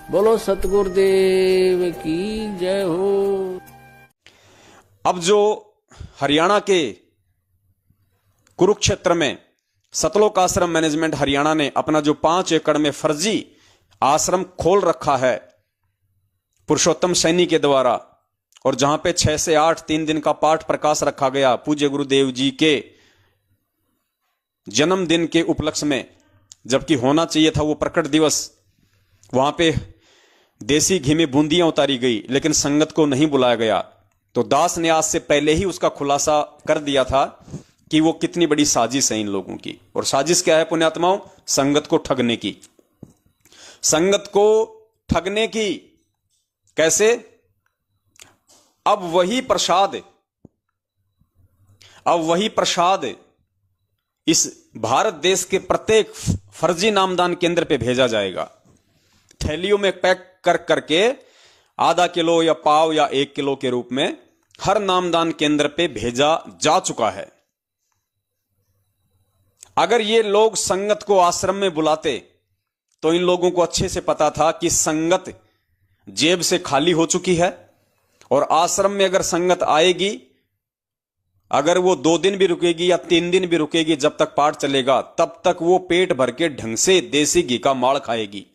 बोलो सतगुरुदेव की जय हो। अब जो हरियाणा के कुरुक्षेत्र में सतलोक आश्रम मैनेजमेंट हरियाणा ने अपना जो 5 एकड़ में फर्जी आश्रम खोल रखा है पुरुषोत्तम सैनी के द्वारा, और जहां पे 6 से 8 3 दिन का पाठ प्रकाश रखा गया पूज्य गुरुदेव जी के जन्मदिन के उपलक्ष्य में, जबकि होना चाहिए था वो प्रकट दिवस। वहां पे देसी घी में बूंदियां उतारी गई, लेकिन संगत को नहीं बुलाया गया। तो दास ने आज से पहले ही उसका खुलासा कर दिया था कि वो कितनी बड़ी साजिश है इन लोगों की। और साजिश क्या है पुण्यात्माओं? संगत को ठगने की। संगत को ठगने की। कैसे? अब वही प्रसाद इस भारत देश के प्रत्येक फर्जी नामदान केंद्र पे भेजा जाएगा, थैलियों में पैक कर करके आधा किलो या पाव या 1 किलो के रूप में हर नामदान केंद्र पे भेजा जा चुका है। अगर ये लोग संगत को आश्रम में बुलाते तो इन लोगों को अच्छे से पता था कि संगत जेब से खाली हो चुकी है, और आश्रम में अगर संगत आएगी, अगर वो 2 दिन भी रुकेगी या 3 दिन भी रुकेगी, जब तक पाठ चलेगा तब तक वो पेट भर के ढंग से देसी घी का माड़ खाएगी,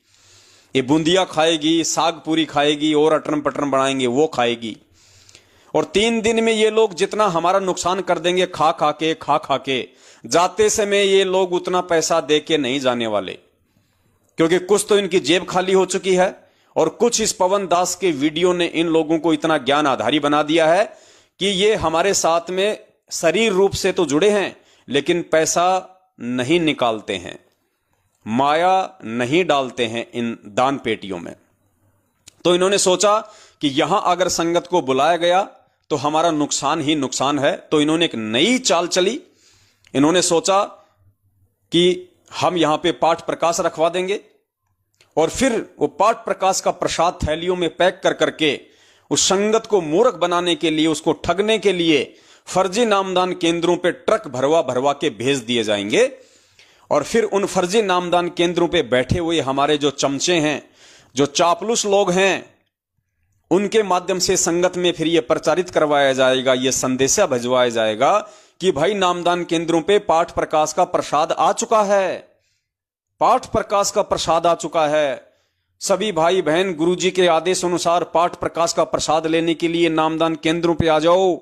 ये बूंदिया खाएगी, साग पूरी खाएगी, और अटरम पटरम बनाएंगे वो खाएगी। और 3 दिन में ये लोग जितना हमारा नुकसान कर देंगे खा खा के जाते समय ये लोग उतना पैसा दे के नहीं जाने वाले, क्योंकि कुछ तो इनकी जेब खाली हो चुकी है, और कुछ इस पवन दास के वीडियो ने इन लोगों को इतना ज्ञान आधारी बना दिया है कि ये हमारे साथ में शरीर रूप से तो जुड़े हैं लेकिन पैसा नहीं निकालते हैं, माया नहीं डालते हैं इन दान पेटियों में। तो इन्होंने सोचा कि यहां अगर संगत को बुलाया गया तो हमारा नुकसान ही नुकसान है। तो इन्होंने एक नई चाल चली। इन्होंने सोचा कि हम यहां पे पाठ प्रकाश रखवा देंगे, और फिर वो पाठ प्रकाश का प्रसाद थैलियों में पैक कर करके उस संगत को मूर्ख बनाने के लिए, उसको ठगने के लिए फर्जी नामदान केंद्रों पे ट्रक भरवा भरवा के भेज दिए जाएंगे। और फिर उन फर्जी नामदान केंद्रों पे बैठे हुए हमारे जो चमचे हैं, जो चापलूस लोग हैं, उनके माध्यम से संगत में फिर यह प्रचारित करवाया जाएगा, यह संदेशा भिजवाया जाएगा कि भाई नामदान केंद्रों पे पाठ प्रकाश का प्रसाद आ चुका है, पाठ प्रकाश का प्रसाद आ चुका है। सभी भाई बहन गुरुजी के आदेश अनुसार पाठ प्रकाश का प्रसाद लेने के लिए नामदान केंद्रों पे आ जाओ।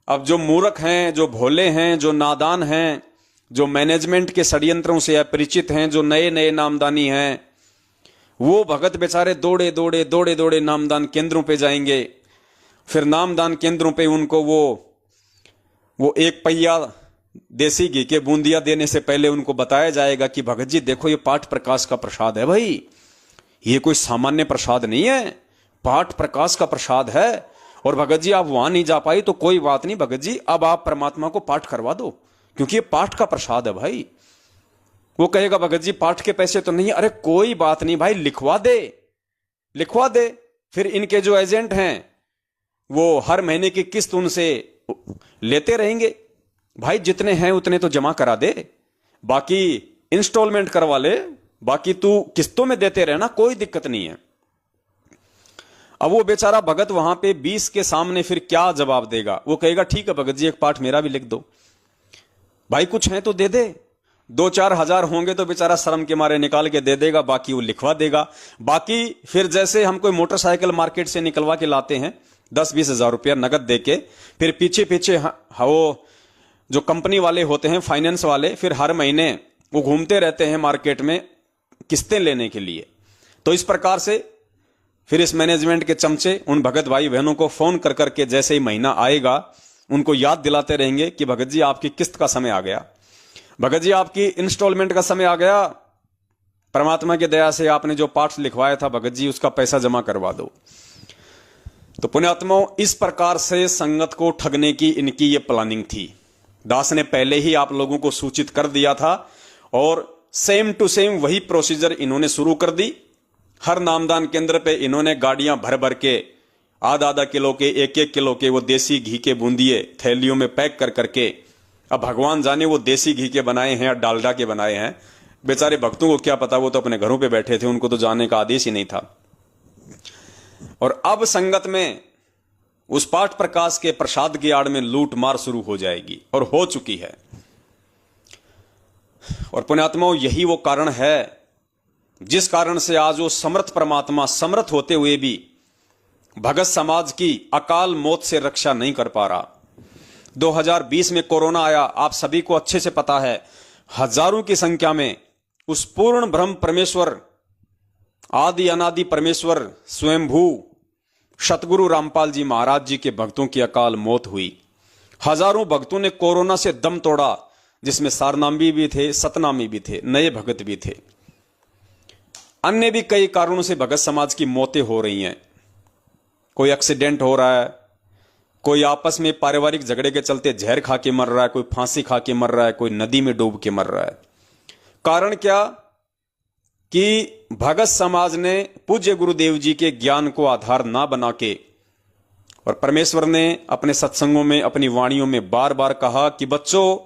अब जो मूर्ख हैं, जो भोले हैं, जो नादान हैं, जो मैनेजमेंट के षड्यंत्रों से अपरिचित हैं, जो नए नए नामदानी हैं, वो भगत बेचारे दौड़े दौड़े नामदान केंद्रों पे जाएंगे। फिर नामदान केंद्रों पे उनको वो 1 पहिया देसी घी के बूंदिया देने से पहले उनको बताया जाएगा कि भगत जी देखो ये पाठ प्रकाश का प्रसाद है भाई, ये कोई सामान्य प्रसाद नहीं है, पाठ प्रकाश का प्रसाद है। और भगत जी आप वहां नहीं जा पाई तो कोई बात नहीं भगत जी, अब आप परमात्मा को पाठ करवा दो, क्योंकि ये पाठ का प्रसाद है भाई। वो कहेगा भगत जी पाठ के पैसे तो नहीं। अरे कोई बात नहीं भाई, लिखवा दे। फिर इनके जो एजेंट हैं वो हर महीने की किस्त उनसे लेते रहेंगे। भाई जितने हैं उतने तो जमा करा दे, बाकी इंस्टॉलमेंट करवा ले, बाकी तू किस्तों में देते रहना, कोई दिक्कत नहीं है। अब वो बेचारा भगत वहां पे 20 के सामने फिर क्या जवाब देगा? वो कहेगा ठीक है भगत जी एक पाठ मेरा भी लिख दो। भाई कुछ है तो दे दे, 2-4 हजार होंगे तो बेचारा शर्म के मारे निकाल के दे देगा, बाकी वो लिखवा देगा। बाकी फिर जैसे हम कोई मोटरसाइकिल मार्केट से निकलवा के लाते हैं 10-20 हजार रुपया नगद देके, फिर पीछे वो जो कंपनी वाले होते हैं फाइनेंस वाले, फिर हर महीने वो घूमते रहते हैं मार्केट में किस्तें लेने के लिए। तो इस प्रकार से फिर इस मैनेजमेंट के चमचे उन भगत भाई बहनों को फोन कर करके जैसे ही महीना आएगा उनको याद दिलाते रहेंगे कि भगत जी आपकी किस्त का समय आ गया, भगत जी आपकी इंस्टॉलमेंट का समय आ गया, परमात्मा की दया से आपने जो पाठ लिखवाया था भगत जी उसका पैसा जमा करवा दो। तो पुण्यात्माओं इस प्रकार से संगत को ठगने की इनकी ये प्लानिंग थी। दास ने पहले ही आप लोगों को सूचित कर दिया था, और सेम टू सेम वही प्रोसीजर इन्होंने शुरू कर दी। हर नामदान केंद्र पे इन्होंने गाड़ियां भर भर के आधा किलो के 1-1 किलो के वो देसी घी के बूंदिए थैलियों में पैक कर करके, अब भगवान जाने वो देसी घी के बनाए हैं या डालडा के बनाए हैं, बेचारे भक्तों को क्या पता, वो तो अपने घरों पे बैठे थे, उनको तो जाने का आदेश ही नहीं था। और अब संगत में उस पाठ प्रकाश के प्रसाद की आड़ में लूट मार शुरू हो जाएगी, और हो चुकी है। और पुण्यात्माओं, यही वो कारण है जिस कारण से आज वो समर्थ परमात्मा समर्थ होते हुए भी भगत समाज की अकाल मौत से रक्षा नहीं कर पा रहा। 2020 में कोरोना आया, आप सभी को अच्छे से पता है। हजारों की संख्या में उस पूर्ण ब्रह्म परमेश्वर, आदि अनादि परमेश्वर स्वयंभू सतगुरु रामपाल जी महाराज जी के भक्तों की अकाल मौत हुई। हजारों भक्तों ने कोरोना से दम तोड़ा, जिसमें सारनामी भी थे, सतनामी भी थे, नए भगत भी थे। अन्य भी कई कारणों से भगत समाज की मौतें हो रही हैं। कोई एक्सीडेंट हो रहा है, कोई आपस में पारिवारिक झगड़े के चलते जहर खा के मर रहा है, कोई फांसी खा के मर रहा है, कोई नदी में डूब के मर रहा है। कारण क्या कि भगत समाज ने पूज्य गुरुदेव जी के ज्ञान को आधार ना बना के, और परमेश्वर ने अपने सत्संगों में, अपनी वाणियों में बार बार कहा कि बच्चों,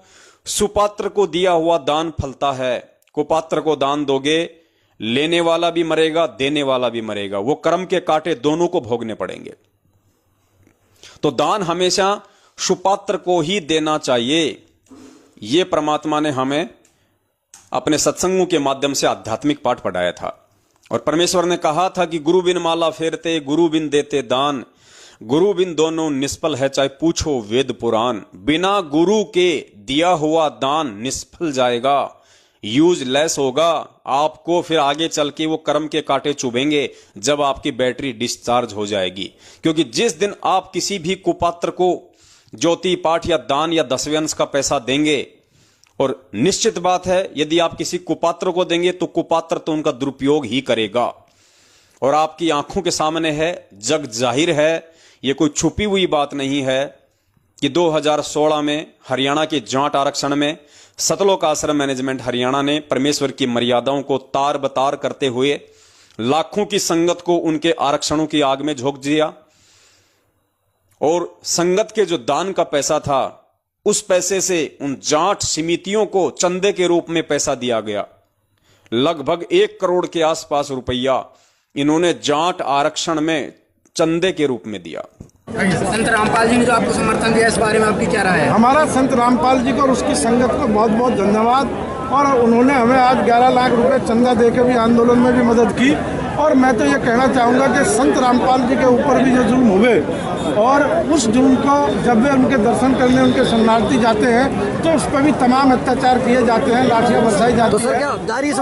सुपात्र को दिया हुआ दान फलता है, कुपात्र को दान दोगे, लेने वाला भी मरेगा, देने वाला भी मरेगा, वो कर्म के कांटे दोनों को भोगने पड़ेंगे। तो दान हमेशा सुपात्र को ही देना चाहिए। ये परमात्मा ने हमें अपने सत्संगों के माध्यम से आध्यात्मिक पाठ पढ़ाया था। और परमेश्वर ने कहा था कि गुरु बिन माला फेरते, गुरु बिन देते दान, गुरु बिन दोनों निष्फल है, चाहे पूछो वेद पुराण। बिना गुरु के दिया हुआ दान निष्फल जाएगा, यूजलेस होगा। आपको फिर आगे चल के वो कर्म के कांटे चुभेंगे जब आपकी बैटरी डिस्चार्ज हो जाएगी। क्योंकि जिस दिन आप किसी भी कुपात्र को ज्योति पाठ या दान या दसवें अंश का पैसा देंगे, और निश्चित बात है यदि आप किसी कुपात्र को देंगे तो कुपात्र तो उनका दुरुपयोग ही करेगा। और आपकी आंखों के सामने है, जग जाहिर है, ये कोई छुपी हुई बात नहीं है कि 2016 में हरियाणा के जाट आरक्षण में सतलोक आश्रम मैनेजमेंट हरियाणा ने परमेश्वर की मर्यादाओं को तार बतार करते हुए लाखों की संगत को उनके आरक्षणों की आग में झोंक दिया। और संगत के जो दान का पैसा था, उस पैसे से उन जाट समितियों को चंदे के रूप में पैसा दिया गया। लगभग 1 करोड़ के आसपास रुपया इन्होंने जाट आरक्षण में चंदे के रूप में दिया। संत रामपाल जी ने जो आपको समर्थन दिया, इस बारे में आपकी क्या राय है? हमारा संत रामपाल जी को और उसकी संगत को बहुत बहुत धन्यवाद। और उन्होंने हमें आज 11 लाख रुपए चंदा देकर भी आंदोलन में भी मदद की। और मैं तो ये कहना चाहूँगा कि संत रामपाल जी के ऊपर भी जो जुल्म हुए, और उस जुल्म को जब वे उनके दर्शन करने उनके शरणार्थी जाते हैं तो उस पर भी तमाम अत्याचार किए जाते हैं, लाठियाँ बरसाई जाती हैं।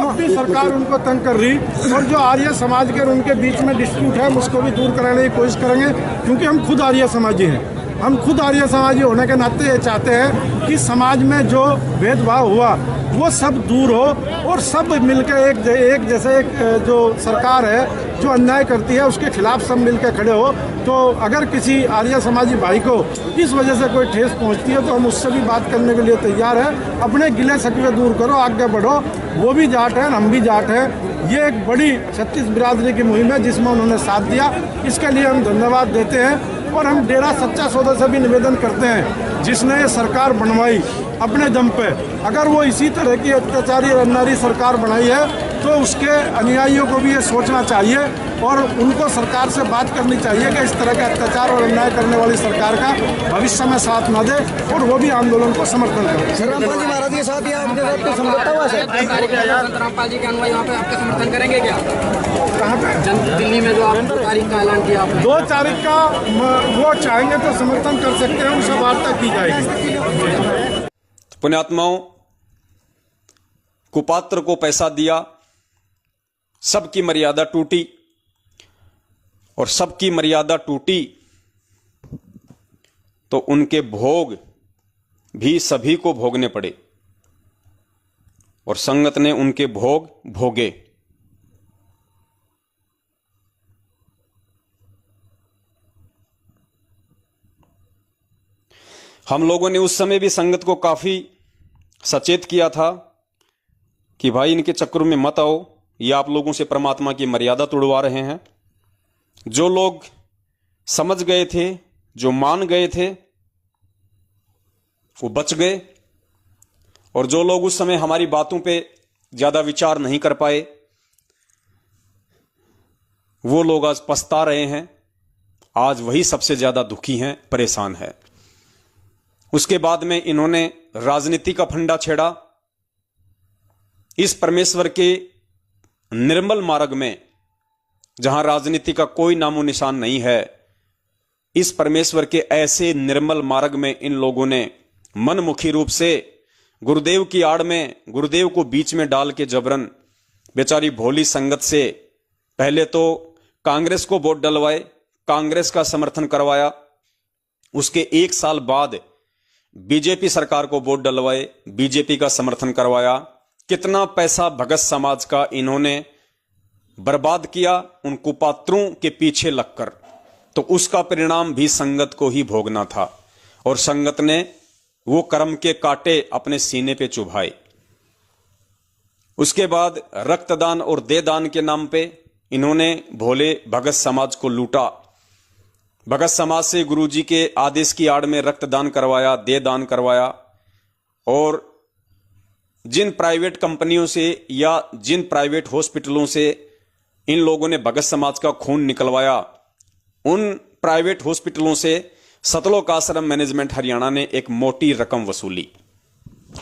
अपनी सरकार उनको तंग कर रही। और जो आर्य समाज के और उनके बीच में डिस्प्यूट है, उसको भी दूर कराने की कोशिश करेंगे, क्योंकि हम खुद आर्य समाजी हैं। हम खुद आर्य समाजी होने के नाते ये चाहते हैं कि समाज में जो भेदभाव हुआ वो सब दूर हो, और सब मिलकर एक जैसे एक जो सरकार है जो अन्याय करती है उसके खिलाफ सब मिलकर खड़े हो। तो अगर किसी आर्य समाजी भाई को इस वजह से कोई ठेस पहुंचती है तो हम उससे भी बात करने के लिए तैयार हैं। अपने गिले शिकवे दूर करो, आगे बढ़ो। वो भी जाट हैं, हम भी जाट हैं। ये एक बड़ी 36 बिरादरी की मुहिम है जिसमें उन्होंने साथ दिया, इसके लिए हम धन्यवाद देते हैं। और हम डेरा सच्चा सौदा से भी निवेदन करते हैं, जिसने ये सरकार बनवाई अपने दम पे, अगर वो इसी तरह की अत्याचारी और अन्यायी सरकार बनाई है तो उसके अनुयायियों को भी ये सोचना चाहिए और उनको सरकार से बात करनी चाहिए कि इस तरह के अत्याचार और अन्याय करने वाली सरकार का भविष्य में साथ न दे, और वो भी आंदोलन को समर्थन करें। रामपाल जी महाराज के साथ या आपके साथ कोई समझौता हुआ है? रामपाल जी के अनुयायी वहाँ पे आपका समर्थन करेंगे क्या? कहाँ पे? दिल्ली में जो आप 2 तारीख का ऐलान किया आपने। 2 तारीख का वो चाहेंगे तो समर्थन कर सकते हैं, उनसे वार्ता की जाएगी। पुण्यात्माओं, कुपात्र को पैसा दिया, सबकी मर्यादा टूटी, और सबकी मर्यादा टूटी तो उनके भोग भी सभी को भोगने पड़े, और संगत ने उनके भोग भोगे। हम लोगों ने उस समय भी संगत को काफी सचेत किया था कि भाई इनके चक्कर में मत आओ, ये आप लोगों से परमात्मा की मर्यादा तोड़वा रहे हैं। जो लोग समझ गए थे, जो मान गए थे, वो बच गए, और जो लोग उस समय हमारी बातों पे ज्यादा विचार नहीं कर पाए, वो लोग आज पछता रहे हैं। आज वही सबसे ज्यादा दुखी हैं, परेशान है। उसके बाद में इन्होंने राजनीति का फंडा छेड़ा। इस परमेश्वर के निर्मल मार्ग में, जहां राजनीति का कोई नामो निशान नहीं है, इस परमेश्वर के ऐसे निर्मल मार्ग में इन लोगों ने मनमुखी रूप से गुरुदेव की आड़ में, गुरुदेव को बीच में डाल के जबरन बेचारी भोली संगत से पहले तो कांग्रेस को वोट डलवाए, कांग्रेस का समर्थन करवाया। उसके 1 साल बाद बीजेपी सरकार को वोट डलवाए, बीजेपी का समर्थन करवाया। कितना पैसा भगत समाज का इन्होंने बर्बाद किया उन कुपात्रों के पीछे लगकर। तो उसका परिणाम भी संगत को ही भोगना था, और संगत ने वो कर्म के कांटे अपने सीने पे चुभाए। उसके बाद रक्तदान और देदान के नाम पे इन्होंने भोले भगत समाज को लूटा। भगत समाज से गुरुजी के आदेश की आड़ में रक्तदान करवाया, देदान करवाया, और जिन प्राइवेट कंपनियों से या जिन प्राइवेट हॉस्पिटलों से इन लोगों ने भगत समाज का खून निकलवाया, उन प्राइवेट हॉस्पिटलों से सतलोक आश्रम मैनेजमेंट हरियाणा ने एक मोटी रकम वसूली।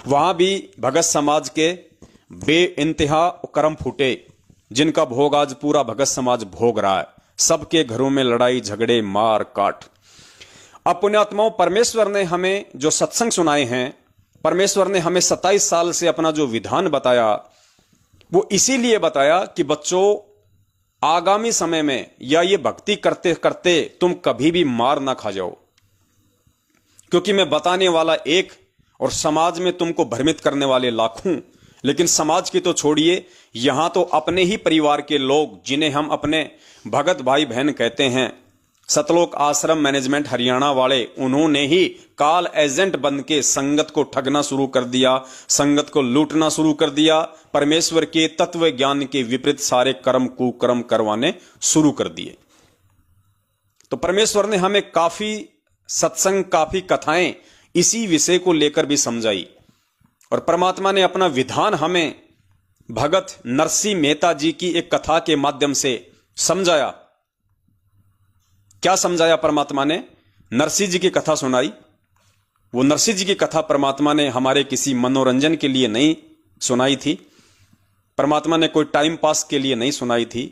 वहां भी भगत समाज के बेइंतहा कर्म फूटे, जिनका भोग आज पूरा भगत समाज भोग रहा है। सबके घरों में लड़ाई झगड़े मार काट। अब पुण्यात्माओं, परमेश्वर ने हमें जो सत्संग सुनाए हैं, परमेश्वर ने हमें 27 साल से अपना जो विधान बताया, वो इसीलिए बताया कि बच्चों, आगामी समय में या ये भक्ति करते करते तुम कभी भी मार ना खा जाओ, क्योंकि मैं बताने वाला एक और समाज में तुमको भ्रमित करने वाले लाखों। लेकिन समाज की तो छोड़िए, यहां तो अपने ही परिवार के लोग, जिन्हें हम अपने भगत भाई बहन कहते हैं, सतलोक आश्रम मैनेजमेंट हरियाणा वाले, उन्होंने ही काल एजेंट बन के संगत को ठगना शुरू कर दिया, संगत को लूटना शुरू कर दिया, परमेश्वर के तत्व ज्ञान के विपरीत सारे कर्म कुकर्म करवाने शुरू कर दिए। तो परमेश्वर ने हमें काफी सत्संग, काफी कथाएं इसी विषय को लेकर भी समझाई, और परमात्मा ने अपना विधान हमें भगत नरसिंह मेहता जी की एक कथा के माध्यम से समझाया। क्या समझाया परमात्मा ने? नरसिंह जी की कथा सुनाई। वो नरसिंह जी की कथा परमात्मा ने हमारे किसी मनोरंजन के लिए नहीं सुनाई थी, परमात्मा ने कोई टाइम पास के लिए नहीं सुनाई थी।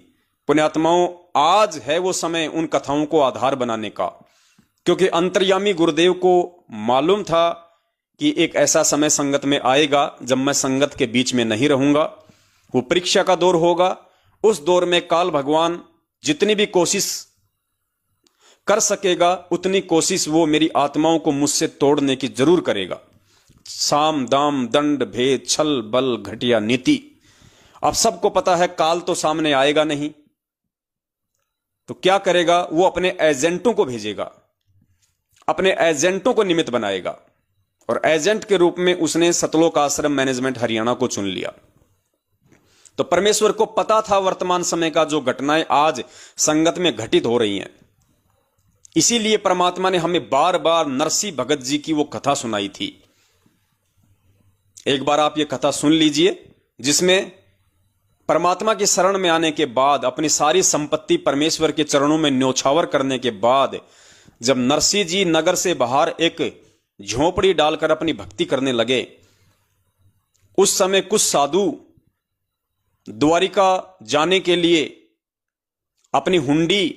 पुण्यात्माओं, आज है वो समय उन कथाओं को आधार बनाने का, क्योंकि अंतर्यामी गुरुदेव को मालूम था कि एक ऐसा समय संगत में आएगा जब मैं संगत के बीच में नहीं रहूंगा। वो परीक्षा का दौर होगा। उस दौर में काल भगवान जितनी भी कोशिश कर सकेगा, उतनी कोशिश वो मेरी आत्माओं को मुझसे तोड़ने की जरूर करेगा। साम दाम दंड भेद छल बल घटिया नीति। अब सबको पता है काल तो सामने आएगा नहीं, तो क्या करेगा? वो अपने एजेंटों को भेजेगा, अपने एजेंटों को निमित्त बनाएगा, और एजेंट के रूप में उसने सतलोक आश्रम मैनेजमेंट हरियाणा को चुन लिया। तो परमेश्वर को पता था वर्तमान समय का जो घटनाएं आज संगत में घटित हो रही हैं, इसीलिए परमात्मा ने हमें बार बार नरसिंह भगत जी की वो कथा सुनाई थी। एक बार आप ये कथा सुन लीजिए, जिसमें परमात्मा की शरण में आने के बाद, अपनी सारी संपत्ति परमेश्वर के चरणों में न्योछावर करने के बाद, जब नरसिंह जी नगर से बाहर एक झोपड़ी डालकर अपनी भक्ति करने लगे, उस समय कुछ साधु द्वारिका जाने के लिए अपनी हुंडी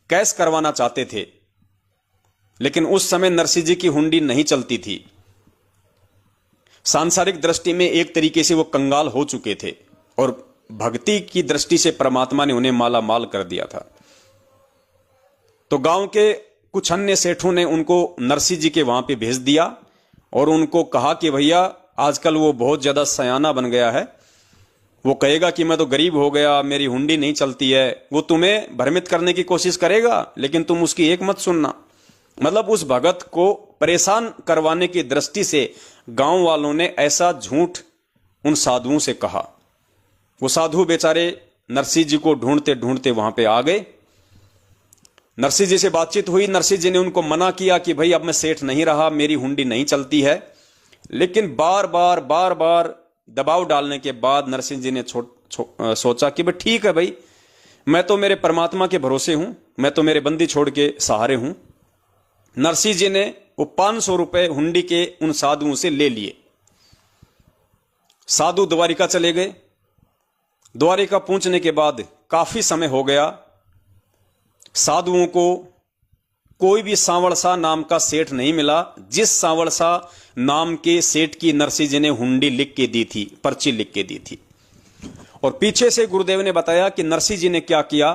कैश करवाना चाहते थे, लेकिन उस समय नरसिंह जी की हुंडी नहीं चलती थी। सांसारिक दृष्टि में एक तरीके से वो कंगाल हो चुके थे, और भक्ति की दृष्टि से परमात्मा ने उन्हें माला माल कर दिया था। तो गांव के कुछ अन्य सेठों ने उनको नरसिंह जी के वहां पे भेज दिया, और उनको कहा कि भैया, आजकल वो बहुत ज्यादा सयाना बन गया है, वो कहेगा कि मैं तो गरीब हो गया, मेरी हुंडी नहीं चलती है। वो तुम्हें भ्रमित करने की कोशिश करेगा, लेकिन तुम उसकी एक मत सुनना। मतलब उस भगत को परेशान करवाने की दृष्टि से गांव वालों ने ऐसा झूठ उन साधुओं से कहा। वो साधु बेचारे नरसिंह जी को ढूंढते ढूंढते वहां पे आ गए। नरसिंह जी से बातचीत हुई। नरसिंह जी ने उनको मना किया कि भाई अब मैं सेठ नहीं रहा, मेरी हुंडी नहीं चलती है। लेकिन बार बार दबाव डालने के बाद नरसिंह जी ने सोचा कि भाई ठीक है भाई, मैं तो मेरे परमात्मा के भरोसे हूं, मैं तो मेरे बंदी छोड़ के सहारे हूं। नरसिंह जी ने वो 500 रुपए हुंडी के उन साधुओं से ले लिए। साधु द्वारिका चले गए। द्वारिका पहुंचने के बाद काफी समय हो गया, साधुओं को कोई भी सांवरसा नाम का सेठ नहीं मिला। जिस सांवरसा नाम के सेठ की नरसिंह जी ने हुंडी लिख के दी थी, पर्ची लिख के दी थी। और पीछे से गुरुदेव ने बताया कि नरसिंह जी ने क्या किया।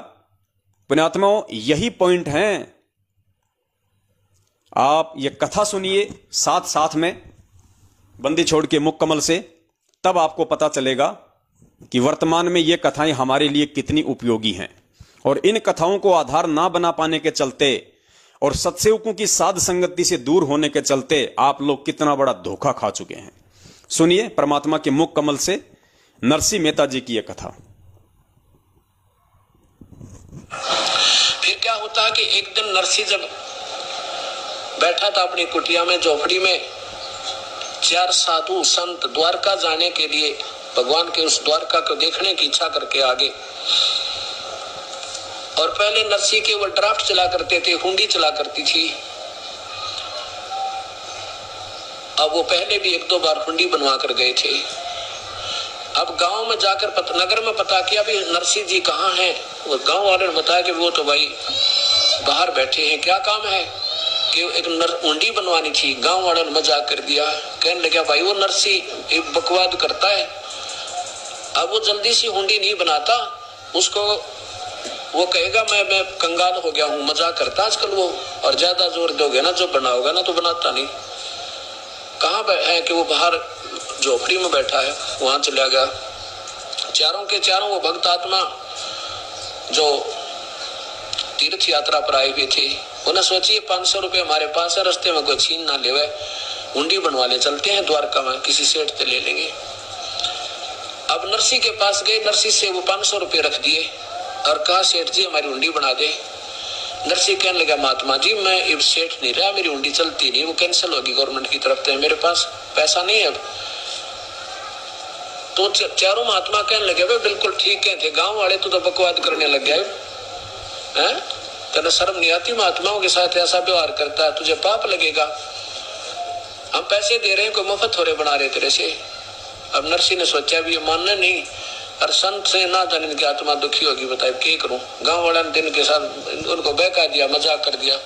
पुण्यात्माओं, यही पॉइंट है। आप ये कथा सुनिए साथ साथ में बंदी छोड़ के मुख कमल से, तब आपको पता चलेगा कि वर्तमान में ये कथाएं हमारे लिए कितनी उपयोगी हैं। और इन कथाओं को आधार ना बना पाने के चलते और सत्सेवकों की साध संगति से दूर होने के चलते आप लोग कितना बड़ा धोखा खा चुके हैं। सुनिए परमात्मा के मुख कमल से नरसिंह मेहता जी की यह कथा। फिर क्या होता है कि एक दिन नरसिंह जब बैठा था अपनी कुटिया में, झोपड़ी में, 4 साधु संत द्वारका जाने के लिए भगवान के उस द्वारका को देखने की इच्छा करके आगे। और पहले नरसिंह के वो ड्राफ्ट चला करते थे, हुंडी चला करती थी। अब वो पहले भी 1-2 बार हुंडी बनवा कर गए थे। अब गांव में जाकर नगर में पता किया भी नरसिंह जी कहाँ हैं। वो गांव वाले ने बताया कि वो तो भाई बाहर बैठे हैं। क्या काम है कि एक हुंडी बनवानी थी। गांव वालों ने मजाक कर दिया, कहने लगा भाई वो नरसिंह एक बकवाद करता है, अब वो जल्दी सी हुंडी नहीं बनाता, उसको वो कहेगा मैं कंगाल हो गया हूँ। मजाक करता आजकल वो, और ज्यादा जोर दोगे ना जो बनाओगे ना तो बनाता नहीं। कहाँ है कि वो बाहर झोपड़ी में बैठा है, वहां चला गया। चारों के चारों वो भक्त आत्मा जो तीर्थ यात्रा पर आए हुए थे, उन्हें सोचिए 500 रुपए हमारे पास है, रास्ते में कोई छीन ना लेवे, हुंडी बनवा ले, चलते हैं द्वारका में, किसी सेठ से ले लेंगे। अब नरसिंह के पास गए, नरसिंह से वो 500 रुपए रख दिए और कहा सेठ जी हमारी हुंडी बना दे। नरसिंह कहने लगा महात्मा जी मैं अब सेठ नहीं रहा, मेरी हुंडी चलती नहीं, वो कैंसिल होगी गवर्नमेंट की तरफ से, मेरे पास पैसा नहीं है अब। तो चारों महात्मा कहने लगे भाई बिल्कुल ठीक कहते, गांव वाले तो बकवाद करने लग गए हैं, तेरे शर्म नहीं आती, महात्माओं के साथ ऐसा व्यवहार करता है, तुझे पाप लगेगा। हम पैसे दे रहे हैं, कोई मुफ्त हो रहे बना रहे तेरे से। अब नरसिंह ने सोचा भी ये मानना नहीं, और संत से ना जाने इनकी आत्मा दुखी होगी, बताए क्या करूं। गांव वाले ने दिन के साथ उनको बहका दिया, मजाक कर दिया।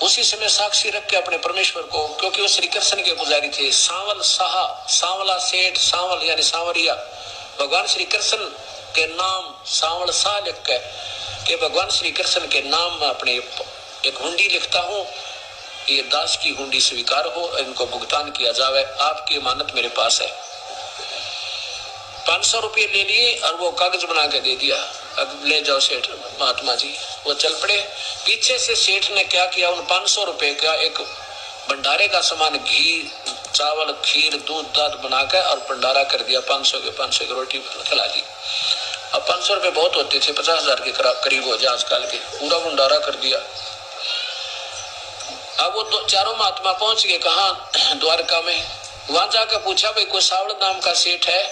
उसी समय साक्षी रख के अपने परमेश्वर को, क्योंकि वो श्री कृष्ण के पुजारी थे, सांवल साहा, सांवला सेठ, सांवल यानी सांवरिया, भगवान श्री कृष्ण के नाम सांवल साह लिख के कि भगवान श्री कृष्ण के नाम में अपने एक हुंडी लिखता हूँ, ये दास की हुंडी स्वीकार हो, इनको भुगतान किया जावे, आपकी अमानत मेरे पास है। 500 रुपये ले लिए और वो कागज बना के दे दिया, अब ले जाओ सेठ महात्मा जी। वो चल पड़े। पीछे से सेठ ने क्या किया, उन 500 रुपए का एक भंडारे का सामान, घी, चावल, खीर, दूध, दाद बना के और भंडारा कर दिया। 500 की रोटी खिला दी। अब 500 रुपए बहुत होते थे, 50,000 के करीब हो जाए आजकल के, पूरा भंडारा कर दिया। अब वो चारों महात्मा पहुंच गए कहाँ, द्वारका में। वहां जाकर पूछा भाई कोई सावल नाम का सेठ है।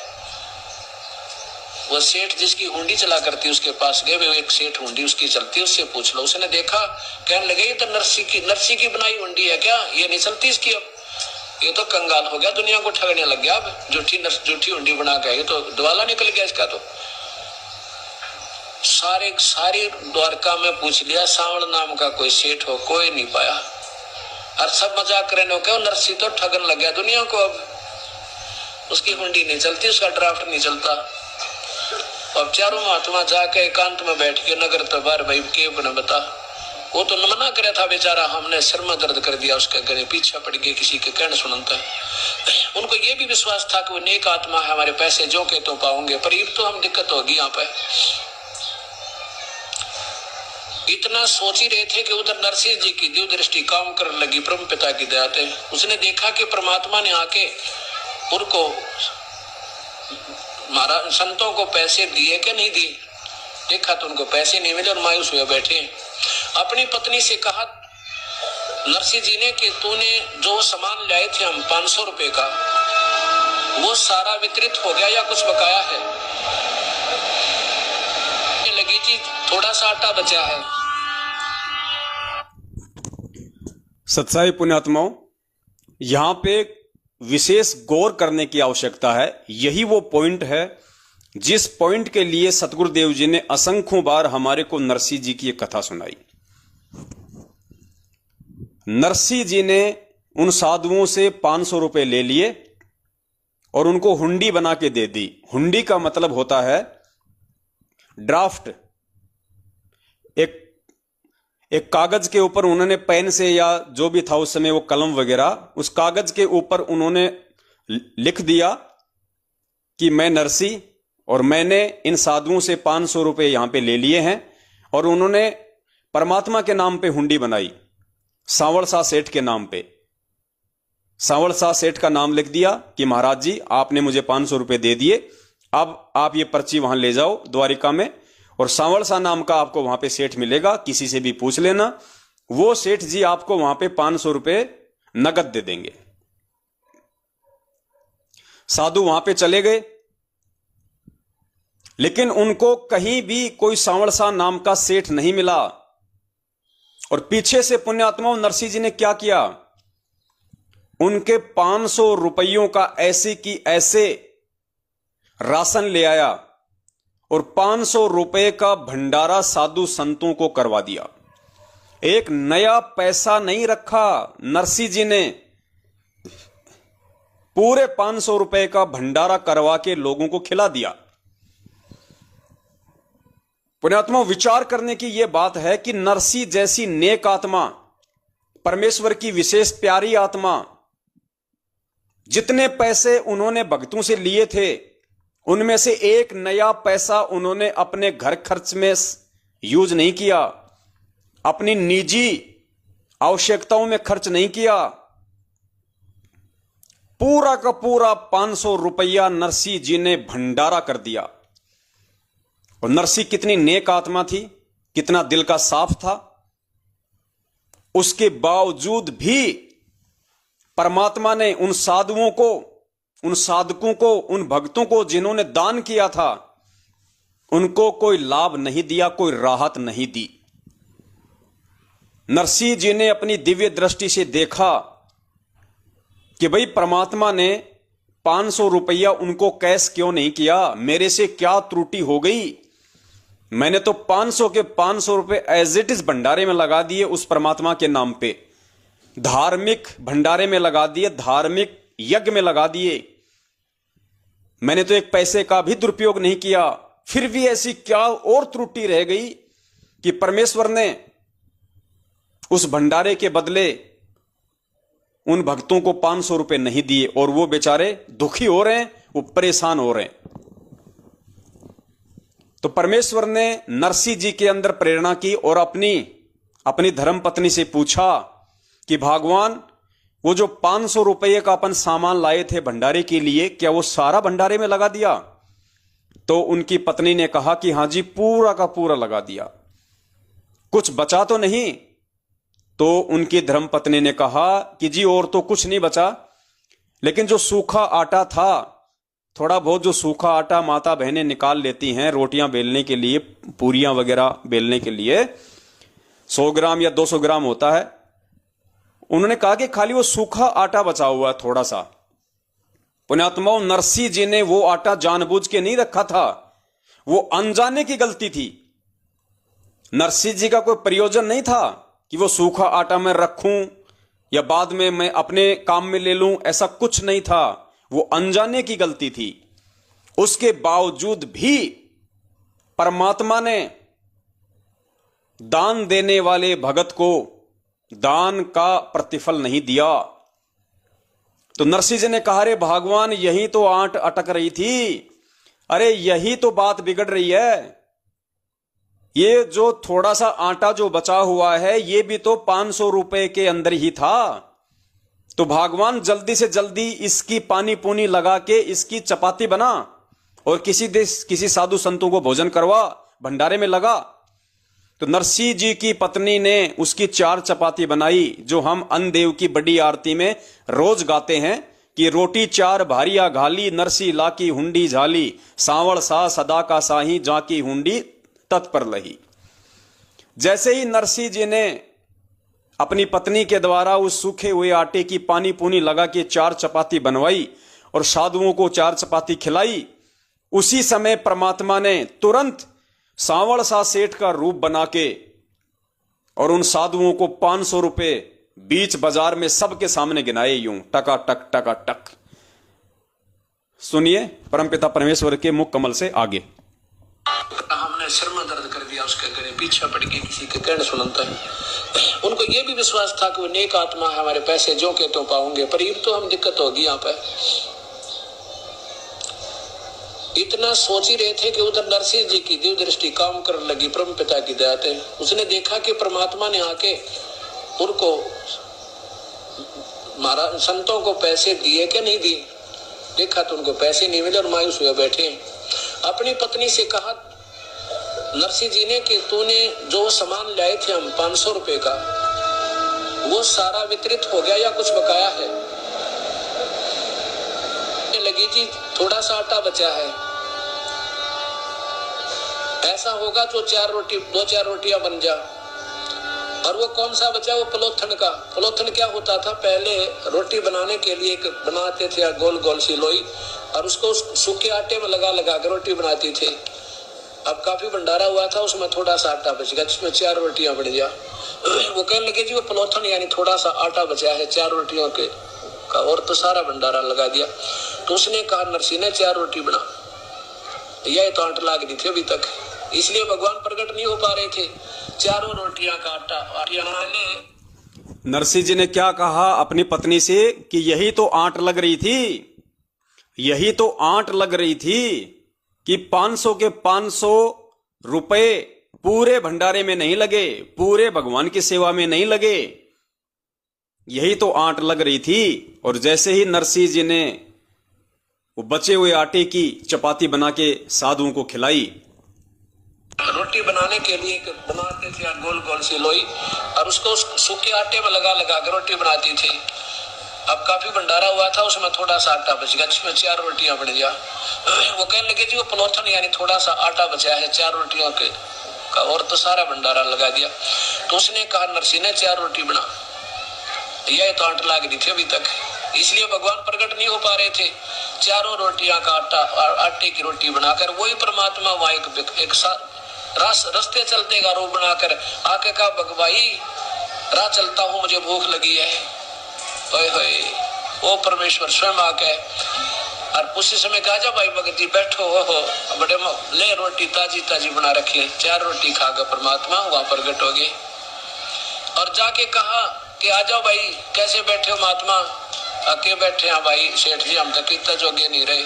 वो सेठ जिसकी हुंडी चला करती उसके पास गए, वो एक सेठ हुंडी उसकी चलती, उससे पूछ लो। उसने देखा, कहने लगे ये तो नरसिंह की बनाई हुंडी है क्या, ये नहीं चलती इसकी, अब ये तो कंगाल हो गया, दुनिया को ठगने लग गया, अब झूठी हुंडी बना के, ये तो दिवाला निकल गया इसका। तो सारी द्वारका में पूछ लिया, सावल नाम का कोई सेठ हो, कोई नहीं पाया। और सब मजाक करने को कहो नरसिंह तो ठगन लग गया दुनिया को, अब उसकी हुंडी नहीं चलती, उसका ड्राफ्ट नहीं चलता। अब चारों महात्मा जाके एकांत में बैठ के नगर तबार भाई के बना बता, वो तो मना करे था बेचारा, हमने सिर में दर्द कर दिया, उसके गले पीछे पड़ गए, किसी के कहने सुनता। उनको ये भी विश्वास था कि वो नेक आत्मा है, हमारे पैसे जो के तो पाओगे, पर ये तो हम दिक्कत होगी यहाँ पे। इतना सोच ही रहे थे कि उधर नरसिंह जी की दिव्य दृष्टि काम करने लगी परम पिता की दया से। उसने देखा कि परमात्मा ने आके उनको महाराज संतों को पैसे दिए कि नहीं दिए। देखा तो उनको पैसे नहीं मिले और मायूस हुए बैठे। अपनी पत्नी से कहा नरसिंह जी ने कि तूने जो सामान लाए थे हम 500 रुपए का, वो सारा वितरित हो गया या कुछ बकाया है? लगी जी थोड़ा सा आटा बचा है। सत्साई पुण्यात्माओं, यहां पे विशेष गौर करने की आवश्यकता है। यही वो पॉइंट है जिस पॉइंट के लिए सतगुरुदेव जी ने असंख्यों बार हमारे को नरसिंह जी की एक कथा सुनाई। नरसिंह जी ने उन साधुओं से 500 रुपए ले लिए और उनको हुंडी बना के दे दी। हुंडी का मतलब होता है ड्राफ्ट। एक कागज के ऊपर उन्होंने पेन से या जो भी था उस समय वो कलम वगैरह, उस कागज के ऊपर उन्होंने लिख दिया कि मैं नरसिंह और मैंने इन साधुओं से 500 रुपए यहां पे ले लिए हैं। और उन्होंने परमात्मा के नाम पे हुंडी बनाई, सांवल शाह सेठ के नाम पे। सांवल शाह सेठ का नाम लिख दिया कि महाराज जी आपने मुझे 500 रुपए दे दिए, अब आप ये पर्ची वहां ले जाओ द्वारिका में, और सांवल शाह नाम का आपको वहां पे सेठ मिलेगा, किसी से भी पूछ लेना, वो सेठ जी आपको वहां पे 500 रुपए नगद दे देंगे। साधु वहां पे चले गए, लेकिन उनको कहीं भी कोई सांवल शाह नाम का सेठ नहीं मिला। और पीछे से पुण्यात्माओं नरसिंह जी ने क्या किया, उनके 500 रुपयों का ऐसे की ऐसे राशन ले आया और 500 रुपए का भंडारा साधु संतों को करवा दिया। एक नया पैसा नहीं रखा नरसिंह जी ने, पूरे 500 रुपए का भंडारा करवा के लोगों को खिला दिया। पुण्यात्मा, विचार करने की यह बात है कि नरसिंह जैसी नेक आत्मा, परमेश्वर की विशेष प्यारी आत्मा, जितने पैसे उन्होंने भक्तों से लिए थे उनमें से एक नया पैसा उन्होंने अपने घर खर्च में यूज नहीं किया, अपनी निजी आवश्यकताओं में खर्च नहीं किया। पूरा का पूरा 500 रुपया नरसिंह जी ने भंडारा कर दिया। और नरसिंह कितनी नेक आत्मा थी, कितना दिल का साफ था, उसके बावजूद भी परमात्मा ने उन साधुओं को, उन साधकों को, उन भक्तों को जिन्होंने दान किया था, उनको कोई लाभ नहीं दिया, कोई राहत नहीं दी। नरसिंह जी ने अपनी दिव्य दृष्टि से देखा कि भाई परमात्मा ने 500 रुपया उनको कैश क्यों नहीं किया, मेरे से क्या त्रुटि हो गई। मैंने तो 500 के 500 रुपए एज इट इज भंडारे में लगा दिए, उस परमात्मा के नाम पे धार्मिक भंडारे में लगा दिए, धार्मिक यज्ञ में लगा दिए। मैंने तो एक पैसे का भी दुरुपयोग नहीं किया। फिर भी ऐसी क्या और त्रुटि रह गई कि परमेश्वर ने उस भंडारे के बदले उन भक्तों को 500 रुपए नहीं दिए, और वो बेचारे दुखी हो रहे हैं, वो परेशान हो रहे हैं। तो परमेश्वर ने नरसिंह जी के अंदर प्रेरणा की और अपनी धर्मपत्नी से पूछा कि भगवान, वो जो 500 रुपये का अपन सामान लाए थे भंडारे के लिए, क्या वो सारा भंडारे में लगा दिया? तो उनकी पत्नी ने कहा कि हां जी, पूरा का पूरा लगा दिया, कुछ बचा तो नहीं। तो उनकी धर्मपत्नी ने कहा कि जी और तो कुछ नहीं बचा, लेकिन जो सूखा आटा था, थोड़ा बहुत जो सूखा आटा माता बहनें निकाल लेती हैं रोटियां बेलने के लिए, पूरियां वगैरह बेलने के लिए, 100 ग्राम या 200 ग्राम होता है। उन्होंने कहा कि खाली वो सूखा आटा बचा हुआ है थोड़ा सा। पुण्यात्माओं, नरसिंह जी ने वो आटा जानबूझ के नहीं रखा था, वो अनजाने की गलती थी। नरसिंह जी का कोई प्रयोजन नहीं था कि वो सूखा आटा मैं रखूं या बाद में मैं अपने काम में ले लूं, ऐसा कुछ नहीं था। वो अनजाने की गलती थी। उसके बावजूद भी परमात्मा ने दान देने वाले भगत को दान का प्रतिफल नहीं दिया। तो नरसिंह जी ने कहा, अरे भगवान, यही तो आंट अटक रही थी, अरे यही तो बात बिगड़ रही है। ये जो थोड़ा सा आटा जो बचा हुआ है, ये भी तो 500 रुपए के अंदर ही था। तो भगवान, जल्दी से जल्दी इसकी पानी पूनी लगा के इसकी चपाती बना और किसी साधु संतों को भोजन करवा, भंडारे में लगा। तो नरसिंह जी की पत्नी ने उसकी 4 चपाती बनाई, जो हम अन्नदेव की बड़ी आरती में रोज गाते हैं कि रोटी चार भारिया घाली, नरसी लाकी हुंडी झाली, सांवड़ सा सदा का साही, जाकी हुंडी तत्पर लही। जैसे ही नरसी जी ने अपनी पत्नी के द्वारा उस सूखे हुए आटे की पानी पूनी लगा के 4 चपाती बनवाई और साधुओं को 4 चपाती खिलाई, उसी समय परमात्मा ने तुरंत सांवड़ सा सेठ का रूप बना के और उन साधुओं को 500 रुपए बीच बाजार में सबके सामने गिनाए, यूं टका टक टका टक। सुनिए परमपिता परमेश्वर के मुख कमल से आगे। हमने सिर में दर्द कर दिया, उसके गले पीछे पड़ गई, किसी के कहने सुनता है। उनको यह भी विश्वास था कि वो नेक आत्मा है, हमारे पैसे जो के तो पाऊंगे, पर ये तो हम दिक्कत होगी यहाँ पे। इतना सोच ही रहे थे कि उधर नरसिंह जी की दिव्य दृष्टि काम करने लगी परमपिता की दया से। उसने देखा कि परमात्मा ने आके उनको महाराज संतों को पैसे दिए कि नहीं दिए। देखा तो उनको पैसे नहीं मिले और मायूस हुए बैठे। अपनी पत्नी से कहा नरसिंह जी ने कि तूने जो सामान लाए थे हम 500 रुपए का, वो सारा वितरित हो गया या कुछ बकाया है? लगी जी थोड़ा सा आटा बचा है। ऐसा होगा तो 2-4 रोटियां बन जा। और वो कौन सा बचा? वो पलोथन का। पलोथन क्या होता था? पहले रोटी बनाने के लिए बनाते थे गोल गोल सी लोई, और उसको सूखे आटे में लगा लगा कर रोटी बनाती थी। अब काफी भंडारा हुआ था, उसमें थोड़ा सा आटा बच गया, जिसमें 4 रोटियां बन गया। वो कहने लगे जी वो पलोथन यानी थोड़ा सा आटा बचा है 4 रोटियों के का, और तो सारा भंडारा लगा दिया। तो उसने कहा नरसिंह ने 4 रोटी बना। यह तो आटा लाग रही थी अभी तक, इसलिए भगवान प्रकट नहीं हो पा रहे थे। 4 रोटियां का आटा नरसिंह जी ने क्या कहा अपनी पत्नी से कि यही तो आंट लग रही थी, यही तो आंट लग रही थी कि 500 के 500 रुपए पूरे भंडारे में नहीं लगे, पूरे भगवान की सेवा में नहीं लगे, यही तो आंट लग रही थी। और जैसे ही नरसिंह जी ने वो बचे हुए आटे की चपाती बना के साधुओं को खिलाई। रोटी बनाने के लिए बनाते थे गोल गोल सी लोई, और उसको सूखे आटे में लगा लगा कर रोटी बनाती थी। अब काफी भंडारा हुआ था, उसमें थोड़ा सा आटा बच गया, जिसमें 4 रोटियां बन गया। वो कहने लगे जी वो पलोथन यानी थोड़ा सा आटा बचा है 4 रोटियों के का, और तो सारा भंडारा लगा दिया। तो उसने कहा नरसिंह ने 4 रोटी बना। यह तो आंट लाग रही थी अभी तक, इसलिए भगवान प्रकट नहीं हो पा रहे थे। 4 रोटियां का आटे की रोटी बनाकर वही परमात्मा वहां एक रास्ते चलते का रूप बनाकर आके कहा भगवाई राह चलता हूं, मुझे भूख लगी है। वो परमेश्वर स्वयं आके और उसी समय कहा जा भाई भगत जी बैठो हो बड़े ले रोटी ताजी ताजी बना रखी है। 4 रोटी खाकर परमात्मा वहां प्रकट हो गए और जाके कहा कि आ जाओ भाई, कैसे बैठे हो महात्मा? आके बैठे हैं भाई सेठ जी, हम तक इतना जोगे नहीं रहे।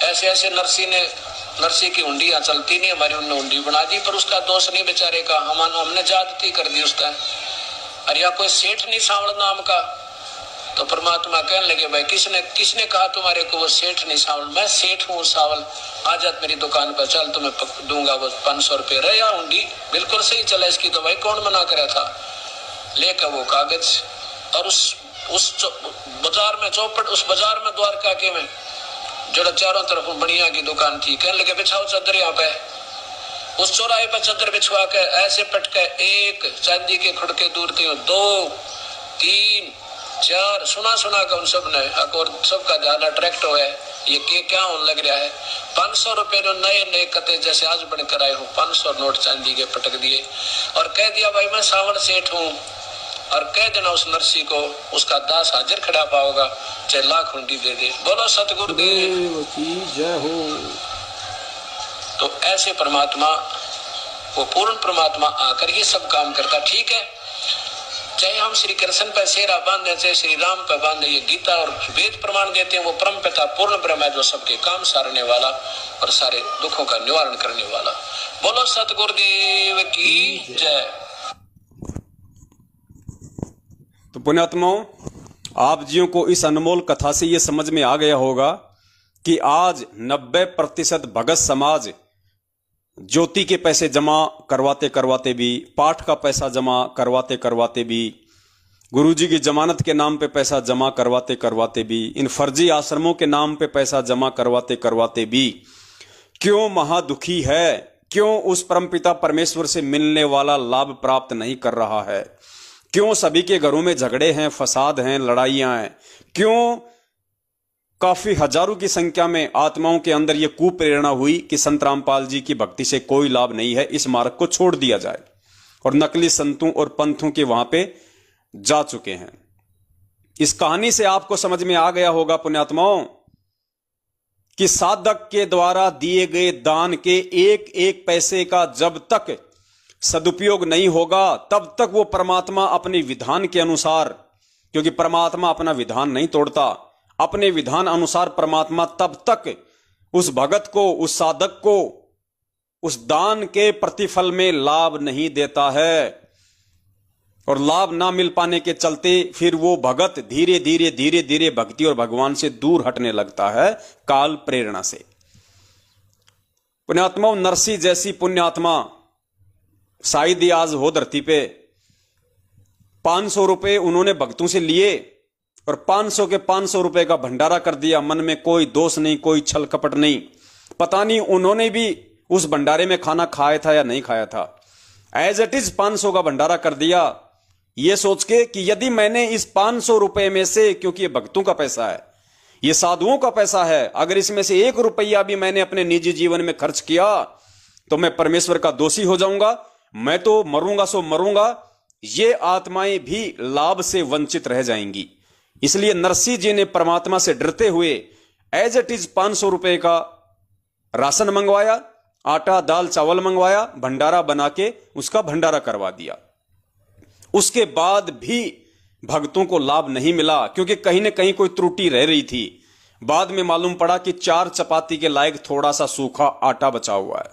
ऐसे ऐसे नरसिंह की हुंडी यहाँ चलती नहीं, हमारी उन्होंने हुंडी बना दी, पर उसका दोष नहीं बेचारे का, हमने ज्यादती कर दी उसका। और यहाँ कोई सेठ नहीं सांवल नाम का। तो परमात्मा कहने लगे भाई किसने कहा तुम्हारे को वो सेठ नहीं सांवल? मैं सेठ हूँ सांवल, आ जा मेरी दुकान पर, चल तुम्हें दूंगा वो 500 रुपए। रहे यार हुंडी बिल्कुल सही चला इसकी तो भाई, कौन मना करा था? लेकर वो कागज और उस बाजार में चौपट, उस बाजार में द्वारका के में जो चारों तरफ बढ़िया की दुकान थी, कहने लगे बिछाओ चादर यहाँ पे। उस चौराहे पर चादर बिछवा के ऐसे पटके 1 चांदी के खुड़के दूर थे, 2 3 4 सुना कर उन सब ने और सबका ध्यान अट्रैक्ट हुआ है। ये क्या होने लग रहा है? 500 रुपए नए कते जैसे आज बनकर आए हो, 500 नोट चांदी के पटक दिए और कह दिया भाई मैं सावन सेठ हूँ, और कह देना उस नरसिंह को उसका दास हाजिर खड़ा पाओगा, चाहे लाख हुंडी दे दे। बोलो सतगुरुदेव की जय हो। तो ऐसे परमात्मा, वो पूर्ण परमात्मा आकर ही सब काम करता। ठीक है, चाहे हम श्री कृष्ण पर सेरा बांधे, चाहे श्री राम पर बांधे, ये गीता और वेद प्रमाण देते हैं वो परम पिता पूर्ण ब्रह्म है जो सबके काम सारने वाला और सारे दुखों का निवारण करने वाला। बोलो सतगुरुदेव की जय। तो पुण्यात्माओं, आप जियों को इस अनमोल कथा से ये समझ में आ गया होगा कि आज 90% भगत समाज ज्योति के पैसे जमा करवाते करवाते भी, पाठ का पैसा जमा करवाते करवाते भी, गुरुजी की जमानत के नाम पे पैसा जमा करवाते करवाते भी, इन फर्जी आश्रमों के नाम पे पैसा जमा करवाते करवाते भी क्यों महादुखी है, क्यों उस परमपिता परमेश्वर से मिलने वाला लाभ प्राप्त नहीं कर रहा है, क्यों सभी के घरों में झगड़े हैं, फसाद हैं, लड़ाइयां हैं, क्यों काफी हजारों की संख्या में आत्माओं के अंदर यह कुप्रेरणा हुई कि संत रामपाल जी की भक्ति से कोई लाभ नहीं है, इस मार्ग को छोड़ दिया जाए, और नकली संतों और पंथों के वहां पे जा चुके हैं। इस कहानी से आपको समझ में आ गया होगा पुण्यात्माओं कि साधक के द्वारा दिए गए दान के एक एक पैसे का जब तक सदुपयोग नहीं होगा तब तक वो परमात्मा अपने विधान के अनुसार, क्योंकि परमात्मा अपना विधान नहीं तोड़ता, अपने विधान अनुसार परमात्मा तब तक उस भगत को, उस साधक को उस दान के प्रतिफल में लाभ नहीं देता है, और लाभ ना मिल पाने के चलते फिर वो भगत धीरे धीरे धीरे धीरे भक्ति और भगवान से दूर हटने लगता है काल प्रेरणा से। पुण्यात्मा नरसी जैसी पुण्यात्मा शायद ही आज हो धरती पे, 500 रुपए उन्होंने भक्तों से लिए और 500 के 500 रुपए का भंडारा कर दिया, मन में कोई दोष नहीं, कोई छल कपट नहीं। पता नहीं उन्होंने भी उस भंडारे में खाना खाया था या नहीं खाया था, एज इट इज 500 का भंडारा कर दिया, ये सोच के कि यदि मैंने इस 500 रुपए में से, क्योंकि ये भक्तों का पैसा है, ये साधुओं का पैसा है, अगर इसमें से 1 रुपया भी मैंने अपने निजी जीवन में खर्च किया तो मैं परमेश्वर का दोषी हो जाऊंगा, मैं तो मरूंगा सो मरूंगा, ये आत्माएं भी लाभ से वंचित रह जाएंगी। इसलिए नरसी जी ने परमात्मा से डरते हुए एज इट इज 500 रुपए का राशन मंगवाया, आटा दाल चावल मंगवाया, भंडारा बना के उसका भंडारा करवा दिया। उसके बाद भी भक्तों को लाभ नहीं मिला, क्योंकि कहीं ना कहीं कोई त्रुटि रह रही थी। बाद में मालूम पड़ा कि 4 चपाती के लायक थोड़ा सा सूखा आटा बचा हुआ है,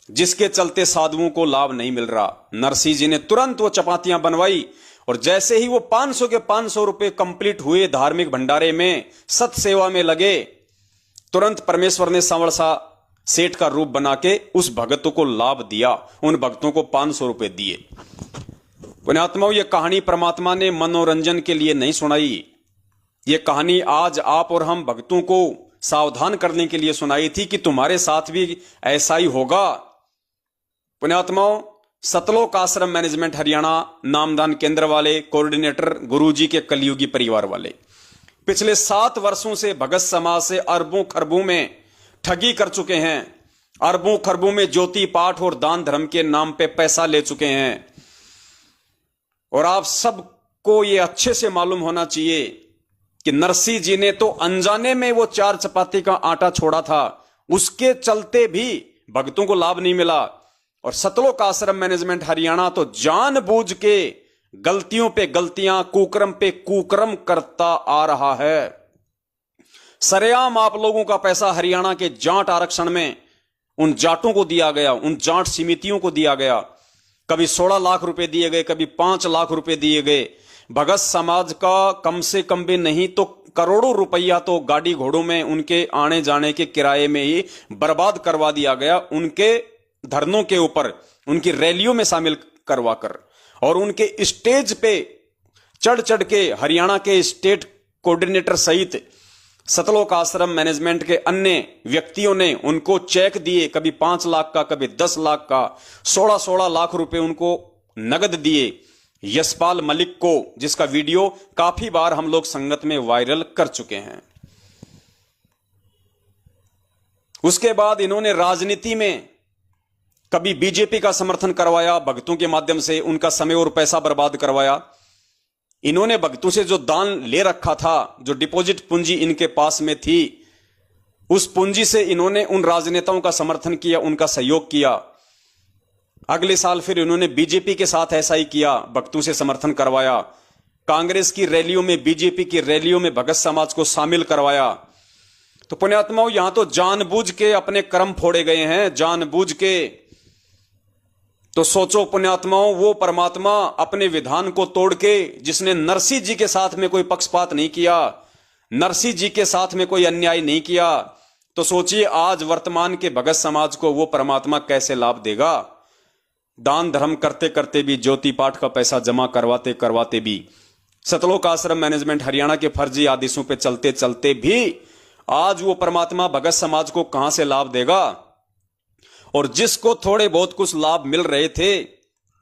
जिसके चलते साधुओं को लाभ नहीं मिल रहा। नरसी जी ने तुरंत वो चपातियां बनवाई, और जैसे ही वो 500 के 500 रुपए कंप्लीट हुए धार्मिक भंडारे में, सत सेवा में लगे, तुरंत परमेश्वर ने सांवरसा सेठ का रूप बना के उस भगतों को लाभ दिया, उन भक्तों को 500 रुपए दिए। पुण्यात्माओं, यह कहानी परमात्मा ने मनोरंजन के लिए नहीं सुनाई, यह कहानी आज आप और हम भक्तों को सावधान करने के लिए सुनाई थी कि तुम्हारे साथ भी ऐसा ही होगा। पुण्यात्माओं, सतलोक आश्रम मैनेजमेंट हरियाणा नामदान केंद्र वाले कोऑर्डिनेटर गुरुजी के कलयुगी परिवार वाले पिछले 7 वर्षों से भगत समाज से अरबों खरबों में ठगी कर चुके हैं, अरबों खरबों में ज्योति पाठ और दान धर्म के नाम पे पैसा ले चुके हैं। और आप सबको यह अच्छे से मालूम होना चाहिए कि नरसी जी ने तो अनजाने में वो 4 चपाती का आटा छोड़ा था, उसके चलते भी भक्तों को लाभ नहीं मिला। और सतलोक आश्रम मैनेजमेंट हरियाणा तो जानबूझ के गलतियों पे गलतियां, कुकर्म पे कुकर्म करता आ रहा है। सरेआम आप लोगों का पैसा हरियाणा के जाट आरक्षण में उन जाटों को दिया गया, उन जाट समितियों को दिया गया। कभी 16 लाख रुपए दिए गए, कभी 5 लाख रुपए दिए गए। भगत समाज का कम से कम भी नहीं तो करोड़ों रुपया तो गाड़ी घोड़ों में उनके आने जाने के किराए में ही बर्बाद करवा दिया गया, उनके धरनों के ऊपर, उनकी रैलियों में शामिल करवा कर, और उनके स्टेज पे चढ़ चढ़ के हरियाणा के स्टेट कोऑर्डिनेटर सहित सतलोक आश्रम मैनेजमेंट के अन्य व्यक्तियों ने उनको चेक दिए, कभी 5 लाख का, कभी 10 लाख का, 16 लाख रुपए उनको नगद दिए यशपाल मलिक को, जिसका वीडियो काफी बार हम लोग संगत में वायरल कर चुके हैं। उसके बाद इन्होंने राजनीति में कभी बीजेपी का समर्थन करवाया, भक्तों के माध्यम से उनका समय और पैसा बर्बाद करवाया। इन्होंने भक्तों से जो दान ले रखा था, जो डिपॉजिट पूंजी इनके पास में थी, उस पूंजी से इन्होंने उन राजनेताओं का समर्थन किया, उनका सहयोग किया। अगले साल फिर इन्होंने बीजेपी के साथ ऐसा ही किया, भक्तों से समर्थन करवाया। कांग्रेस की रैलियों में, बीजेपी की रैलियों में भगत समाज को शामिल करवाया। तो पुण्यात्माओं, यहां तो जानबूझ के अपने कर्म फोड़े गए हैं, जानबूझ के। तो सोचो पुण्यात्माओं, वो परमात्मा अपने विधान को तोड़ के, जिसने नरसी जी के साथ में कोई पक्षपात नहीं किया, नरसी जी के साथ में कोई अन्याय नहीं किया, तो सोचिए आज वर्तमान के भगत समाज को वो परमात्मा कैसे लाभ देगा। दान धर्म करते करते भी, ज्योति पाठ का पैसा जमा करवाते करवाते भी, सतलोक आश्रम मैनेजमेंट हरियाणा के फर्जी आदेशों पे चलते चलते भी आज वो परमात्मा भगत समाज को कहां से लाभ देगा? और जिसको थोड़े बहुत कुछ लाभ मिल रहे थे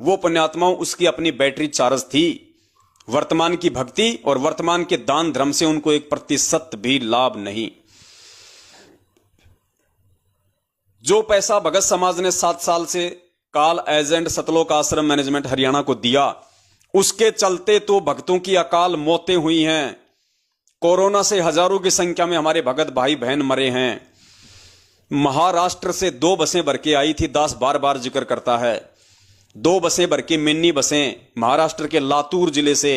वो पुण्यात्माओं उसकी अपनी बैटरी चार्ज थी। वर्तमान की भक्ति और वर्तमान के दान धर्म से उनको 1% भी लाभ नहीं। जो पैसा भगत समाज ने 7 साल से काल एजेंट सतलोक आश्रम मैनेजमेंट हरियाणा को दिया, उसके चलते तो भक्तों की अकाल मौतें हुई हैं। कोरोना से हजारों की संख्या में हमारे भगत भाई बहन मरे हैं। महाराष्ट्र से 2 बसें भर के आई थी, दास बार बार जिक्र करता है। 2 बसें भर के मिनी बसें महाराष्ट्र के लातूर जिले से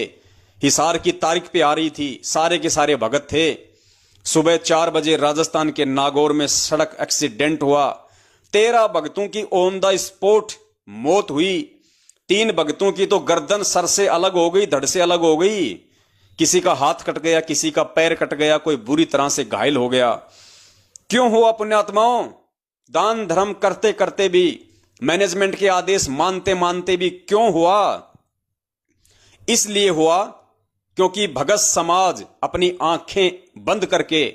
हिसार की तारीख पे आ रही थी। सारे के सारे भगत थे। सुबह 4 बजे राजस्थान के नागौर में सड़क एक्सीडेंट हुआ। 13 भक्तों की ऑन द स्पॉट मौत हुई। 3 भक्तों की तो गर्दन सर से अलग हो गई, धड़ से अलग हो गई। किसी का हाथ कट गया, किसी का पैर कट गया, कोई बुरी तरह से घायल हो गया। क्यों हुआ पुण्यात्माओं? दान धर्म करते करते भी, मैनेजमेंट के आदेश मानते मानते भी क्यों हुआ? इसलिए हुआ क्योंकि भगत समाज अपनी आंखें बंद करके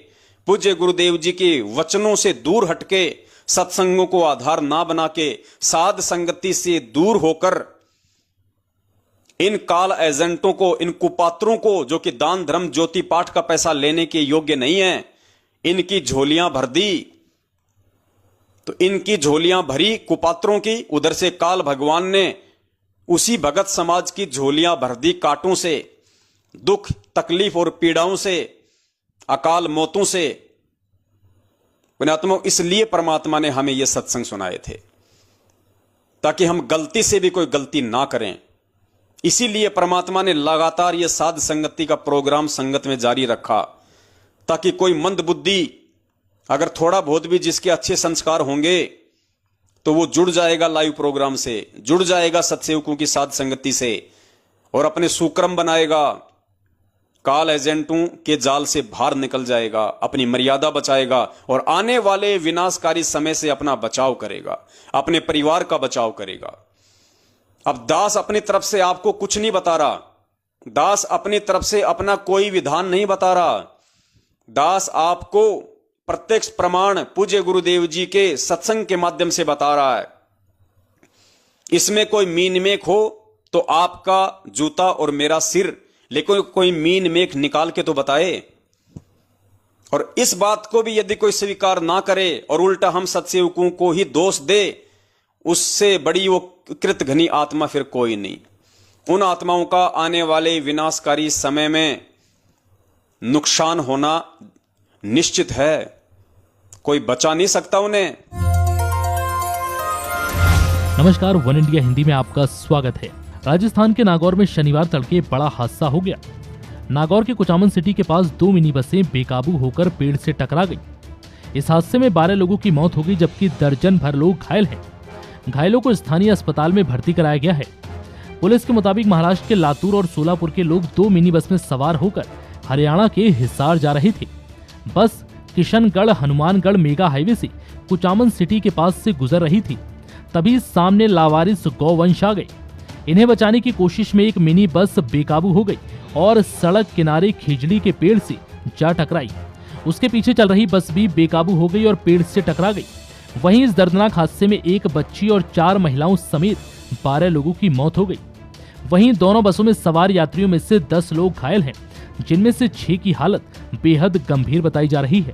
पूज्य गुरुदेव जी के वचनों से दूर हटके, सत्संगों को आधार ना बना के, साध संगति से दूर होकर इन काल एजेंटों को, इन कुपात्रों को जो कि दान धर्म ज्योति पाठ का पैसा लेने के योग्य नहीं है, इनकी झोलियां भर दी। तो इनकी झोलियां भरी कुपात्रों की, उधर से काल भगवान ने उसी भगत समाज की झोलियां भर दी कांटों से, दुख तकलीफ और पीड़ाओं से, अकाल मौतों से। पुण्यात्मा, इसलिए परमात्मा ने हमें यह सत्संग सुनाए थे ताकि हम गलती से भी कोई गलती ना करें। इसीलिए परमात्मा ने लगातार यह साध संगति का प्रोग्राम संगत में जारी रखा ताकि कोई मंद बुद्धि, अगर थोड़ा बहुत भी जिसके अच्छे संस्कार होंगे तो वो जुड़ जाएगा लाइव प्रोग्राम से, जुड़ जाएगा सत्सेवकों की साध संगति से और अपने सुक्रम बनाएगा, काल एजेंटों के जाल से बाहर निकल जाएगा, अपनी मर्यादा बचाएगा और आने वाले विनाशकारी समय से अपना बचाव करेगा, अपने परिवार का बचाव करेगा। अब दास अपनी तरफ से आपको कुछ नहीं बता रहा, दास अपनी तरफ से अपना कोई विधान नहीं बता रहा। दास आपको प्रत्यक्ष प्रमाण पूज्य गुरुदेव जी के सत्संग के माध्यम से बता रहा है। इसमें कोई मीन मेख हो तो आपका जूता और मेरा सिर, लेकिन कोई मीन मेख निकाल के तो बताए। और इस बात को भी यदि कोई स्वीकार ना करे और उल्टा हम सत्सेवकों को ही दोष दे, उससे बड़ी वो कृत घनी आत्मा फिर कोई नहीं। उन आत्माओं का आने वाले विनाशकारी समय में नुकसान होना निश्चित है, कोई बचा नहीं सकता उन्हें। नमस्कार, वन इंडिया हिंदी में आपका स्वागत है। राजस्थान के नागौर में शनिवार तड़के बड़ा हादसा हो गया। नागौर के कुचामन सिटी के पास 2 मिनी बसें बेकाबू होकर पेड़ से टकरा गई। इस हादसे में 12 लोगों की मौत हो गई, जबकि दर्जन भर लोग घायल हैं। घायलों को स्थानीय अस्पताल में भर्ती कराया गया है। पुलिस के मुताबिक महाराष्ट्र के लातूर और सोलापुर के लोग 2 मिनी बस में सवार होकर हरियाणा के हिसार जा रहे थे। बस किशनगढ़ हनुमानगढ़ मेगा हाईवे से कुचामन सिटी के पास से गुजर रही थी, तभी सामने लावारिस गौवंश आ गए। इन्हें बचाने की कोशिश में एक मिनी बस बेकाबू हो गई और सड़क किनारे खिजड़ी के पेड़ से जा टकराई। उसके पीछे चल रही बस भी बेकाबू हो गई और पेड़ से टकरा गई। वहीं इस दर्दनाक हादसे में एक बच्ची और 4 महिलाओं समेत 12 लोगों की मौत हो गई। वहीं दोनों बसों में सवार यात्रियों में से 10 लोग घायल हैं, जिनमें से 6 की हालत बेहद गंभीर बताई जा रही है।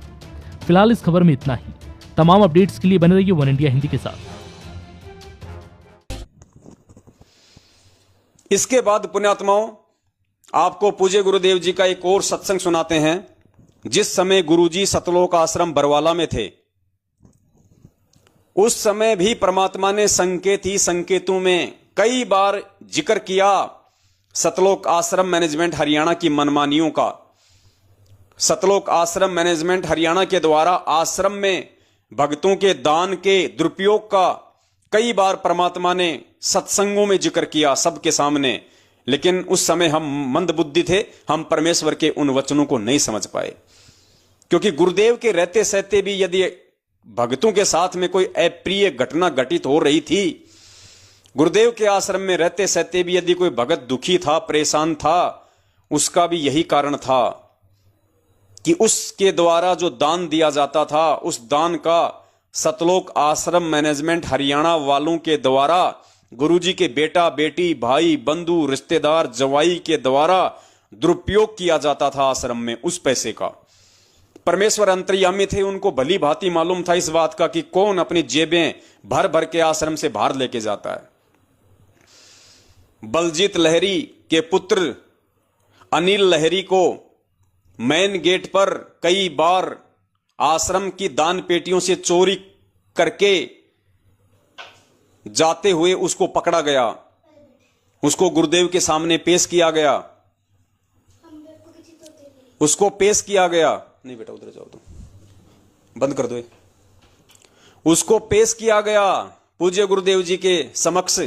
फिलहाल इस खबर में इतना ही। तमाम अपडेट्स के लिए बने रहिए वन इंडिया हिंदी के साथ। इसके बाद पुण्यात्माओं, आपको पूज्य गुरुदेव जी का एक और सत्संग सुनाते हैं। जिस समय गुरुजी सतलोक आश्रम बरवाला में थे, उस समय भी परमात्मा ने संकेत ही संकेतों में कई बार जिक्र किया सतलोक आश्रम मैनेजमेंट हरियाणा की मनमानियों का। सतलोक आश्रम मैनेजमेंट हरियाणा के द्वारा आश्रम में भक्तों के दान के दुरुपयोग का कई बार परमात्मा ने सत्संगों में जिक्र किया सबके सामने, लेकिन उस समय हम मंदबुद्धि थे, हम परमेश्वर के उन वचनों को नहीं समझ पाए। क्योंकि गुरुदेव के रहते सहते भी यदि भक्तों के साथ में कोई अप्रिय घटना घटित हो रही थी गुरुदेव के आश्रम में रहते सहते भी यदि कोई भगत दुखी था, परेशान था, उसका भी यही कारण था कि उसके द्वारा जो दान दिया जाता था, उस दान का सतलोक आश्रम मैनेजमेंट हरियाणा वालों के द्वारा, गुरुजी के बेटा बेटी, भाई बंधु, रिश्तेदार, जवाई के द्वारा दुरुपयोग किया जाता था आश्रम में उस पैसे का। परमेश्वर अंतर्यामी थे, उनको भली भांति मालूम था इस बात का कि कौन अपनी जेबें भर भर के आश्रम से बाहर लेके जाता है। बलजीत लहरी के पुत्र अनिल लहरी को मेन गेट पर कई बार आश्रम की दान पेटियों से चोरी करके जाते हुए उसको पकड़ा गया, उसको गुरुदेव के सामने पेश किया गया, उसको पेश किया गया। नहीं बेटा उधर जाओ, तुम बंद कर दो। उसको पेश किया गया पूज्य गुरुदेव जी के समक्ष।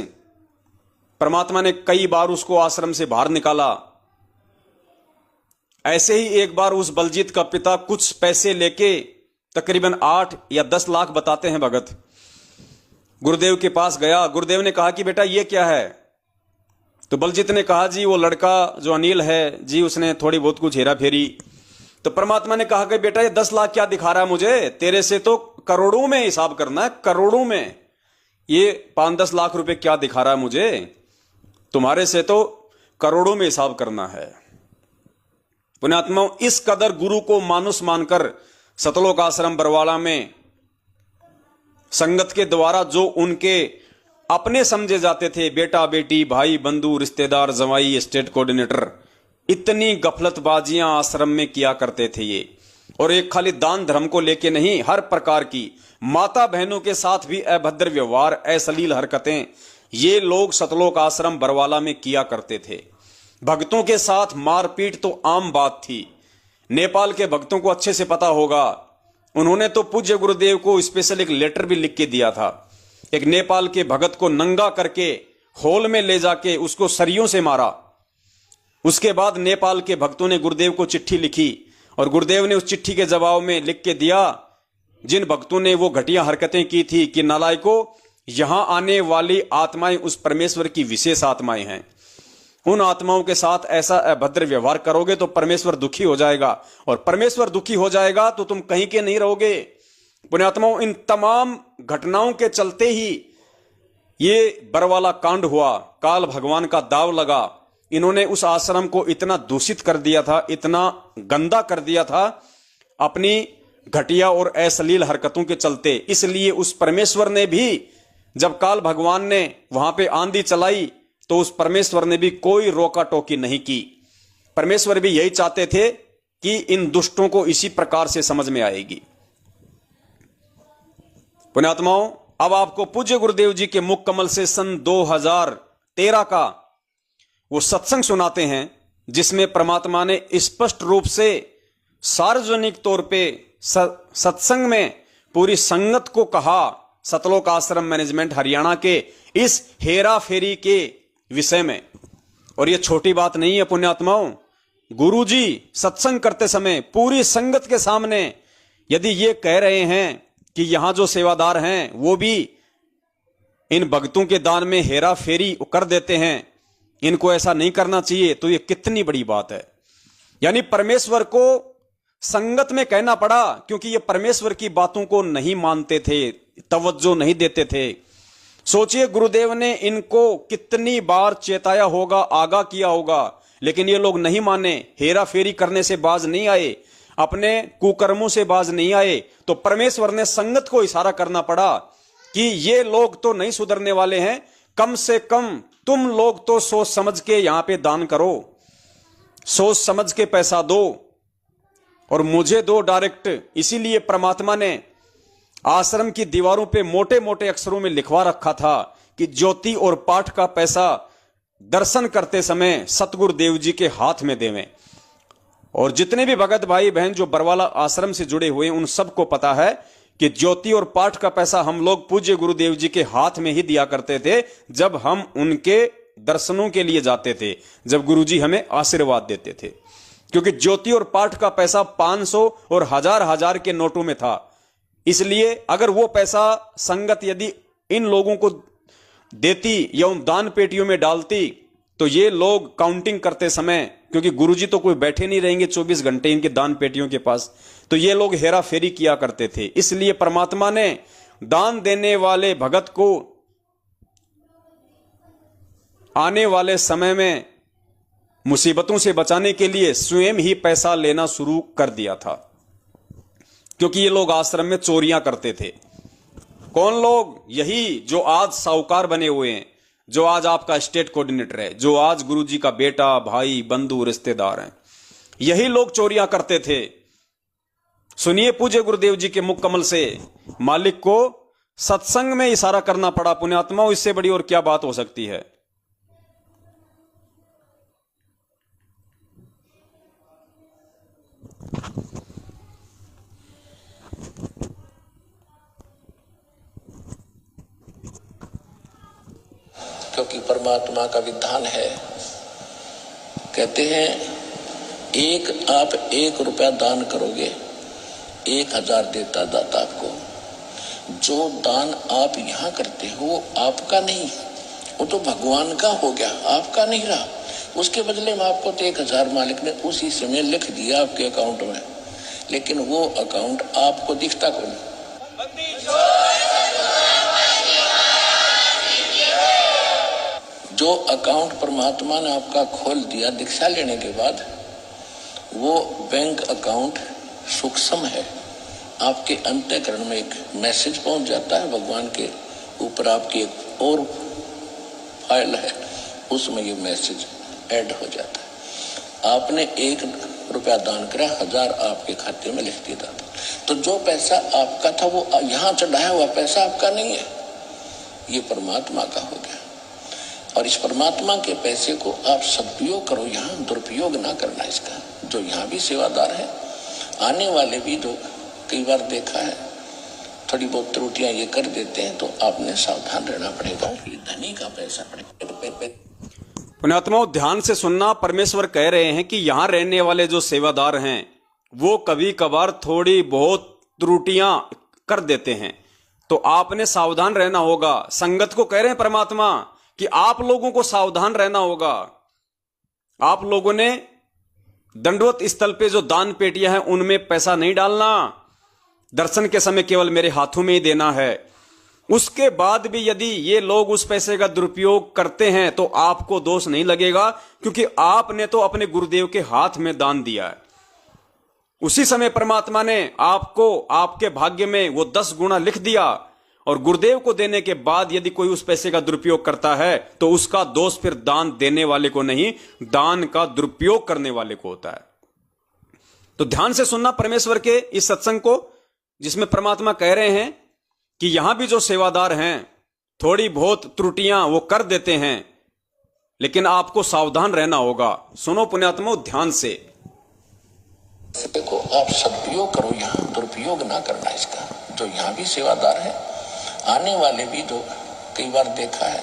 परमात्मा ने कई बार उसको आश्रम से बाहर निकाला। ऐसे ही एक बार उस बलजीत का पिता कुछ पैसे लेके, तकरीबन 8 या 10 लाख बताते हैं भगत, गुरुदेव के पास गया। गुरुदेव ने कहा कि बेटा ये क्या है? तो बलजीत ने कहा जी वो लड़का जो अनिल है जी, उसने थोड़ी बहुत कुछ हेरा फेरी। तो परमात्मा ने कहा कि बेटा ये 10 लाख क्या दिखा रहा है मुझे, तेरे से तो करोड़ों में हिसाब करना है, करोड़ों में। ये 5-10 लाख रुपए क्या दिखा रहा है मुझे, तुम्हारे से तो करोड़ों में हिसाब करना है। पुण्यात्माओं, इस कदर गुरु को मानुष मानकर सतलोक आश्रम बरवाला में संगत के द्वारा जो उनके अपने समझे जाते थे, बेटा बेटी, भाई बंधु, रिश्तेदार, जवाई, स्टेट कोऑर्डिनेटर, इतनी गफलतबाजियां आश्रम में किया करते थे ये। और एक खाली दान धर्म को लेके नहीं, हर प्रकार की माता बहनों के साथ भी अभद्र व्यवहार, अश्लील हरकतें ये लोग सतलोक आश्रम बरवाला में किया करते थे। भक्तों के साथ मारपीट तो आम बात थी। नेपाल के भक्तों को अच्छे से पता होगा, उन्होंने तो पूज्य गुरुदेव को स्पेशल एक लेटर भी लिख के दिया था। एक नेपाल के भगत को नंगा करके हॉल में ले जाके उसको सरियों से मारा। उसके बाद नेपाल के भक्तों ने गुरुदेव को चिट्ठी लिखी और गुरुदेव ने उस चिट्ठी के जवाब में लिख के दिया, जिन भक्तों ने वो घटिया हरकतें की थी कि नालायकों, यहां आने वाली आत्माएं उस परमेश्वर की विशेष आत्माएं हैं। उन आत्माओं के साथ ऐसा अभद्र व्यवहार करोगे तो परमेश्वर दुखी हो जाएगा, और परमेश्वर दुखी हो जाएगा तो तुम कहीं के नहीं रहोगे। पुण्यात्माओं, इन तमाम घटनाओं के चलते ही ये बरवाला कांड हुआ, काल भगवान का दाव लगा। इन्होंने उस आश्रम को इतना दूषित कर दिया था, इतना गंदा कर दिया था अपनी घटिया और अश्लील हरकतों के चलते। इसलिए उस परमेश्वर ने भी, जब काल भगवान ने वहां पे आंधी चलाई, तो उस परमेश्वर ने भी कोई रोका टोकी नहीं की। परमेश्वर भी यही चाहते थे कि इन दुष्टों को इसी प्रकार से समझ में आएगी। पुण्यात्माओं, अब आपको पूज्य गुरुदेव जी के मुख कमल से सन 2013 का वो सत्संग सुनाते हैं, जिसमें परमात्मा ने स्पष्ट रूप से सार्वजनिक तौर पे सत्संग में पूरी संगत को कहा, सतलोक आश्रम मैनेजमेंट हरियाणा के इस हेरा फेरी के विषय में। और ये छोटी बात नहीं है पुण्यात्माओं, गुरुजी सत्संग करते समय पूरी संगत के सामने यदि ये कह रहे हैं कि यहां जो सेवादार हैं वो भी इन भक्तों के दान में हेरा फेरी कर देते हैं, इनको ऐसा नहीं करना चाहिए, तो ये कितनी बड़ी बात है। यानी परमेश्वर को संगत में कहना पड़ा, क्योंकि ये परमेश्वर की बातों को नहीं मानते थे, तवज्जो नहीं देते थे। सोचिए, गुरुदेव ने इनको कितनी बार चेताया होगा, आगाह किया होगा, लेकिन ये लोग नहीं माने, हेरा फेरी करने से बाज नहीं आए, अपने कुकर्मों से बाज नहीं आए। तो परमेश्वर ने संगत को इशारा करना पड़ा कि ये लोग तो नहीं सुधरने वाले हैं, कम से कम तुम लोग तो सोच समझ के यहां पे दान करो, सोच समझ के पैसा दो और मुझे दो डायरेक्ट। इसीलिए परमात्मा ने आश्रम की दीवारों पे मोटे मोटे अक्षरों में लिखवा रखा था कि ज्योति और पाठ का पैसा दर्शन करते समय सतगुरु देव जी के हाथ में देवें। और जितने भी भगत भाई बहन जो बरवाला आश्रम से जुड़े हुए हैं, उन सबको पता है कि ज्योति और पाठ का पैसा हम लोग पूज्य गुरुदेव जी के हाथ में ही दिया करते थे जब हम उनके दर्शनों के लिए जाते थे, जब गुरुजी हमें आशीर्वाद देते थे। क्योंकि ज्योति और पाठ का पैसा 500 और 1000 के नोटों में था। इसलिए अगर वो पैसा संगत यदि इन लोगों को देती या उन दान पेटियों में डालती तो ये लोग काउंटिंग करते समय, क्योंकि गुरुजी तो कोई बैठे नहीं रहेंगे 24 घंटे इनके दान पेटियों के पास, तो ये लोग हेरा फेरी किया करते थे। इसलिए परमात्मा ने दान देने वाले भगत को आने वाले समय में मुसीबतों से बचाने के लिए स्वयं ही पैसा लेना शुरू कर दिया था, क्योंकि ये लोग आश्रम में चोरियां करते थे। कौन लोग? यही जो आज साहूकार बने हुए हैं, जो आज आपका स्टेट कोऑर्डिनेटर है, जो आज गुरुजी का बेटा, भाई, बंधु, रिश्तेदार हैं, यही लोग चोरियां करते थे। सुनिए पूज्य गुरुदेव जी के मुख कमल से, मालिक को सत्संग में इशारा करना पड़ा पुण्यात्माओं, इससे बड़ी और क्या बात हो सकती है। क्योंकि परमात्मा का विधान है, कहते हैं आप 1 रुपया दान करोगे 1000 देता दाता आपको। जो दान आप यहाँ करते हो वो आपका नहीं, वो तो भगवान का हो गया, आपका नहीं रहा। उसके बदले में आपको तो 1000 मालिक ने उसी समय लिख दिया आपके अकाउंट में, लेकिन वो अकाउंट आपको दिखता कौन? जो अकाउंट परमात्मा ने आपका खोल दिया दीक्षा लेने के बाद, वो बैंक अकाउंट सूक्ष्म है। आपके अंतःकरण में एक मैसेज पहुंच जाता है, भगवान के ऊपर आपकी एक और फाइल है, उसमें ये मैसेज ऐड हो जाता है। आपने 1 रुपया दान करा, 1000 आपके खाते में लिख दिया था। तो जो पैसा आपका था वो यहाँ चढ़ाया हुआ पैसा आपका नहीं है, ये परमात्मा का हो गया। और इस परमात्मा के पैसे को आप सदुपयोग करो, यहाँ दुरुपयोग ना करना इसका। जो यहाँ भी सेवादार है, आने वाले भी जो कई बार देखा है थोड़ी बहुत त्रुटियां ये कर देते हैं, तो आपने सावधान रहना पड़ेगा। ये धनी का पैसा पड़ेगा। पुण्यात्माओं ध्यान से सुनना, परमेश्वर कह रहे हैं कि यहां रहने वाले जो सेवादार हैं वो कभी कभार थोड़ी बहुत त्रुटियां कर देते हैं, तो आपने सावधान रहना होगा। संगत को कह रहे हैं परमात्मा कि आप लोगों को सावधान रहना होगा। आप लोगों ने दंडवत स्थल पे जो दान पेटियां हैं उनमें पैसा नहीं डालना, दर्शन के समय केवल मेरे हाथों में ही देना है। उसके बाद भी यदि ये लोग उस पैसे का दुरुपयोग करते हैं तो आपको दोष नहीं लगेगा, क्योंकि आपने तो अपने गुरुदेव के हाथ में दान दिया है। उसी समय परमात्मा ने आपको आपके भाग्य में वो 10 गुना लिख दिया, और गुरुदेव को देने के बाद यदि कोई उस पैसे का दुरुपयोग करता है तो उसका दोष फिर दान देने वाले को नहीं, दान का दुरुपयोग करने वाले को होता है। तो ध्यान से सुनना परमेश्वर के इस सत्संग को, जिसमें परमात्मा कह रहे हैं कि यहां भी जो सेवादार हैं थोड़ी बहुत त्रुटियां वो कर देते हैं, लेकिन आपको सावधान रहना होगा। सुनो पुण्यात्माओं ध्यान से, देखो आप सदुपयोग करो, यहाँ दुरुपयोग ना करना इसका। जो यहाँ भी सेवादार है, आने वाले भी जो कई बार देखा है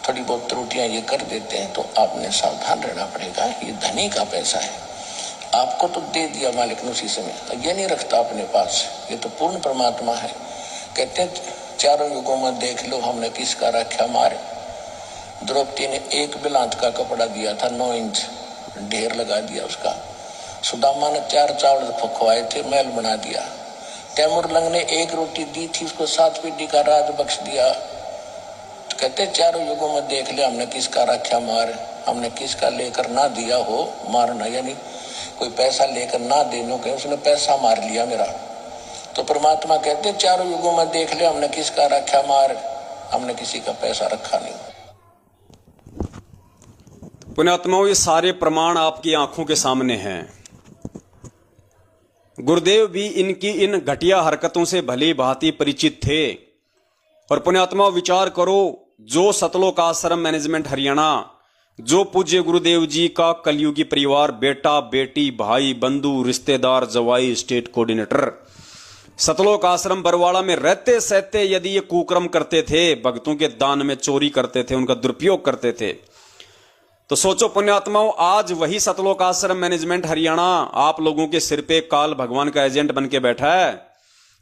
थोड़ी बहुत त्रुटियां ये कर देते हैं, तो आपने सावधान रहना पड़ेगा। ये धनी का पैसा है, आपको तो दे दिया मालिक ने उसी समय, तो ये नहीं रखता अपने पास। ये तो पूर्ण परमात्मा है। कहते हैं 4 युगों में देख लो हमने किसका रखा मारे। द्रौपदी ने 1 बिलांत का कपड़ा दिया था, 9 इंच ढेर लगा दिया उसका। सुदामा ने 4 चावल फुकवाए थे, महल बना दिया। तैमूरलंग ने 1 रोटी दी थी, उसको 7 पीढ़ी का राज बख्श दिया। तो कहते 4 युगों में देख ले हमने किसका रखा मार, हमने किसका लेकर ना दिया हो मारना, यानी कोई पैसा लेकर ना देने के उसने पैसा मार लिया मेरा। तो परमात्मा कहते 4 युगों में देख ले हमने किसका रखा मार, हमने किसी का पैसा रखा नहीं। पुण्यात्माओं ये सारे प्रमाण आपकी आंखों के सामने हैं। गुरुदेव भी इनकी इन घटिया हरकतों से भली भांति परिचित थे। और पुण्यात्माओं विचार करो, जो सतलोक आश्रम मैनेजमेंट हरियाणा, जो पूज्य गुरुदेव जी का कलयुगी परिवार, बेटा बेटी भाई बंधु रिश्तेदार जवाई स्टेट कोऑर्डिनेटर, सतलोक आश्रम बरवाड़ा में रहते सहते यदि ये कुकर्म करते थे, भक्तों के दान में चोरी करते थे, उनका दुरुपयोग करते थे, तो सोचो पुण्यात्माओं आज वही सतलोक आश्रम मैनेजमेंट हरियाणा आप लोगों के सिर पे काल भगवान का एजेंट बन के बैठा है।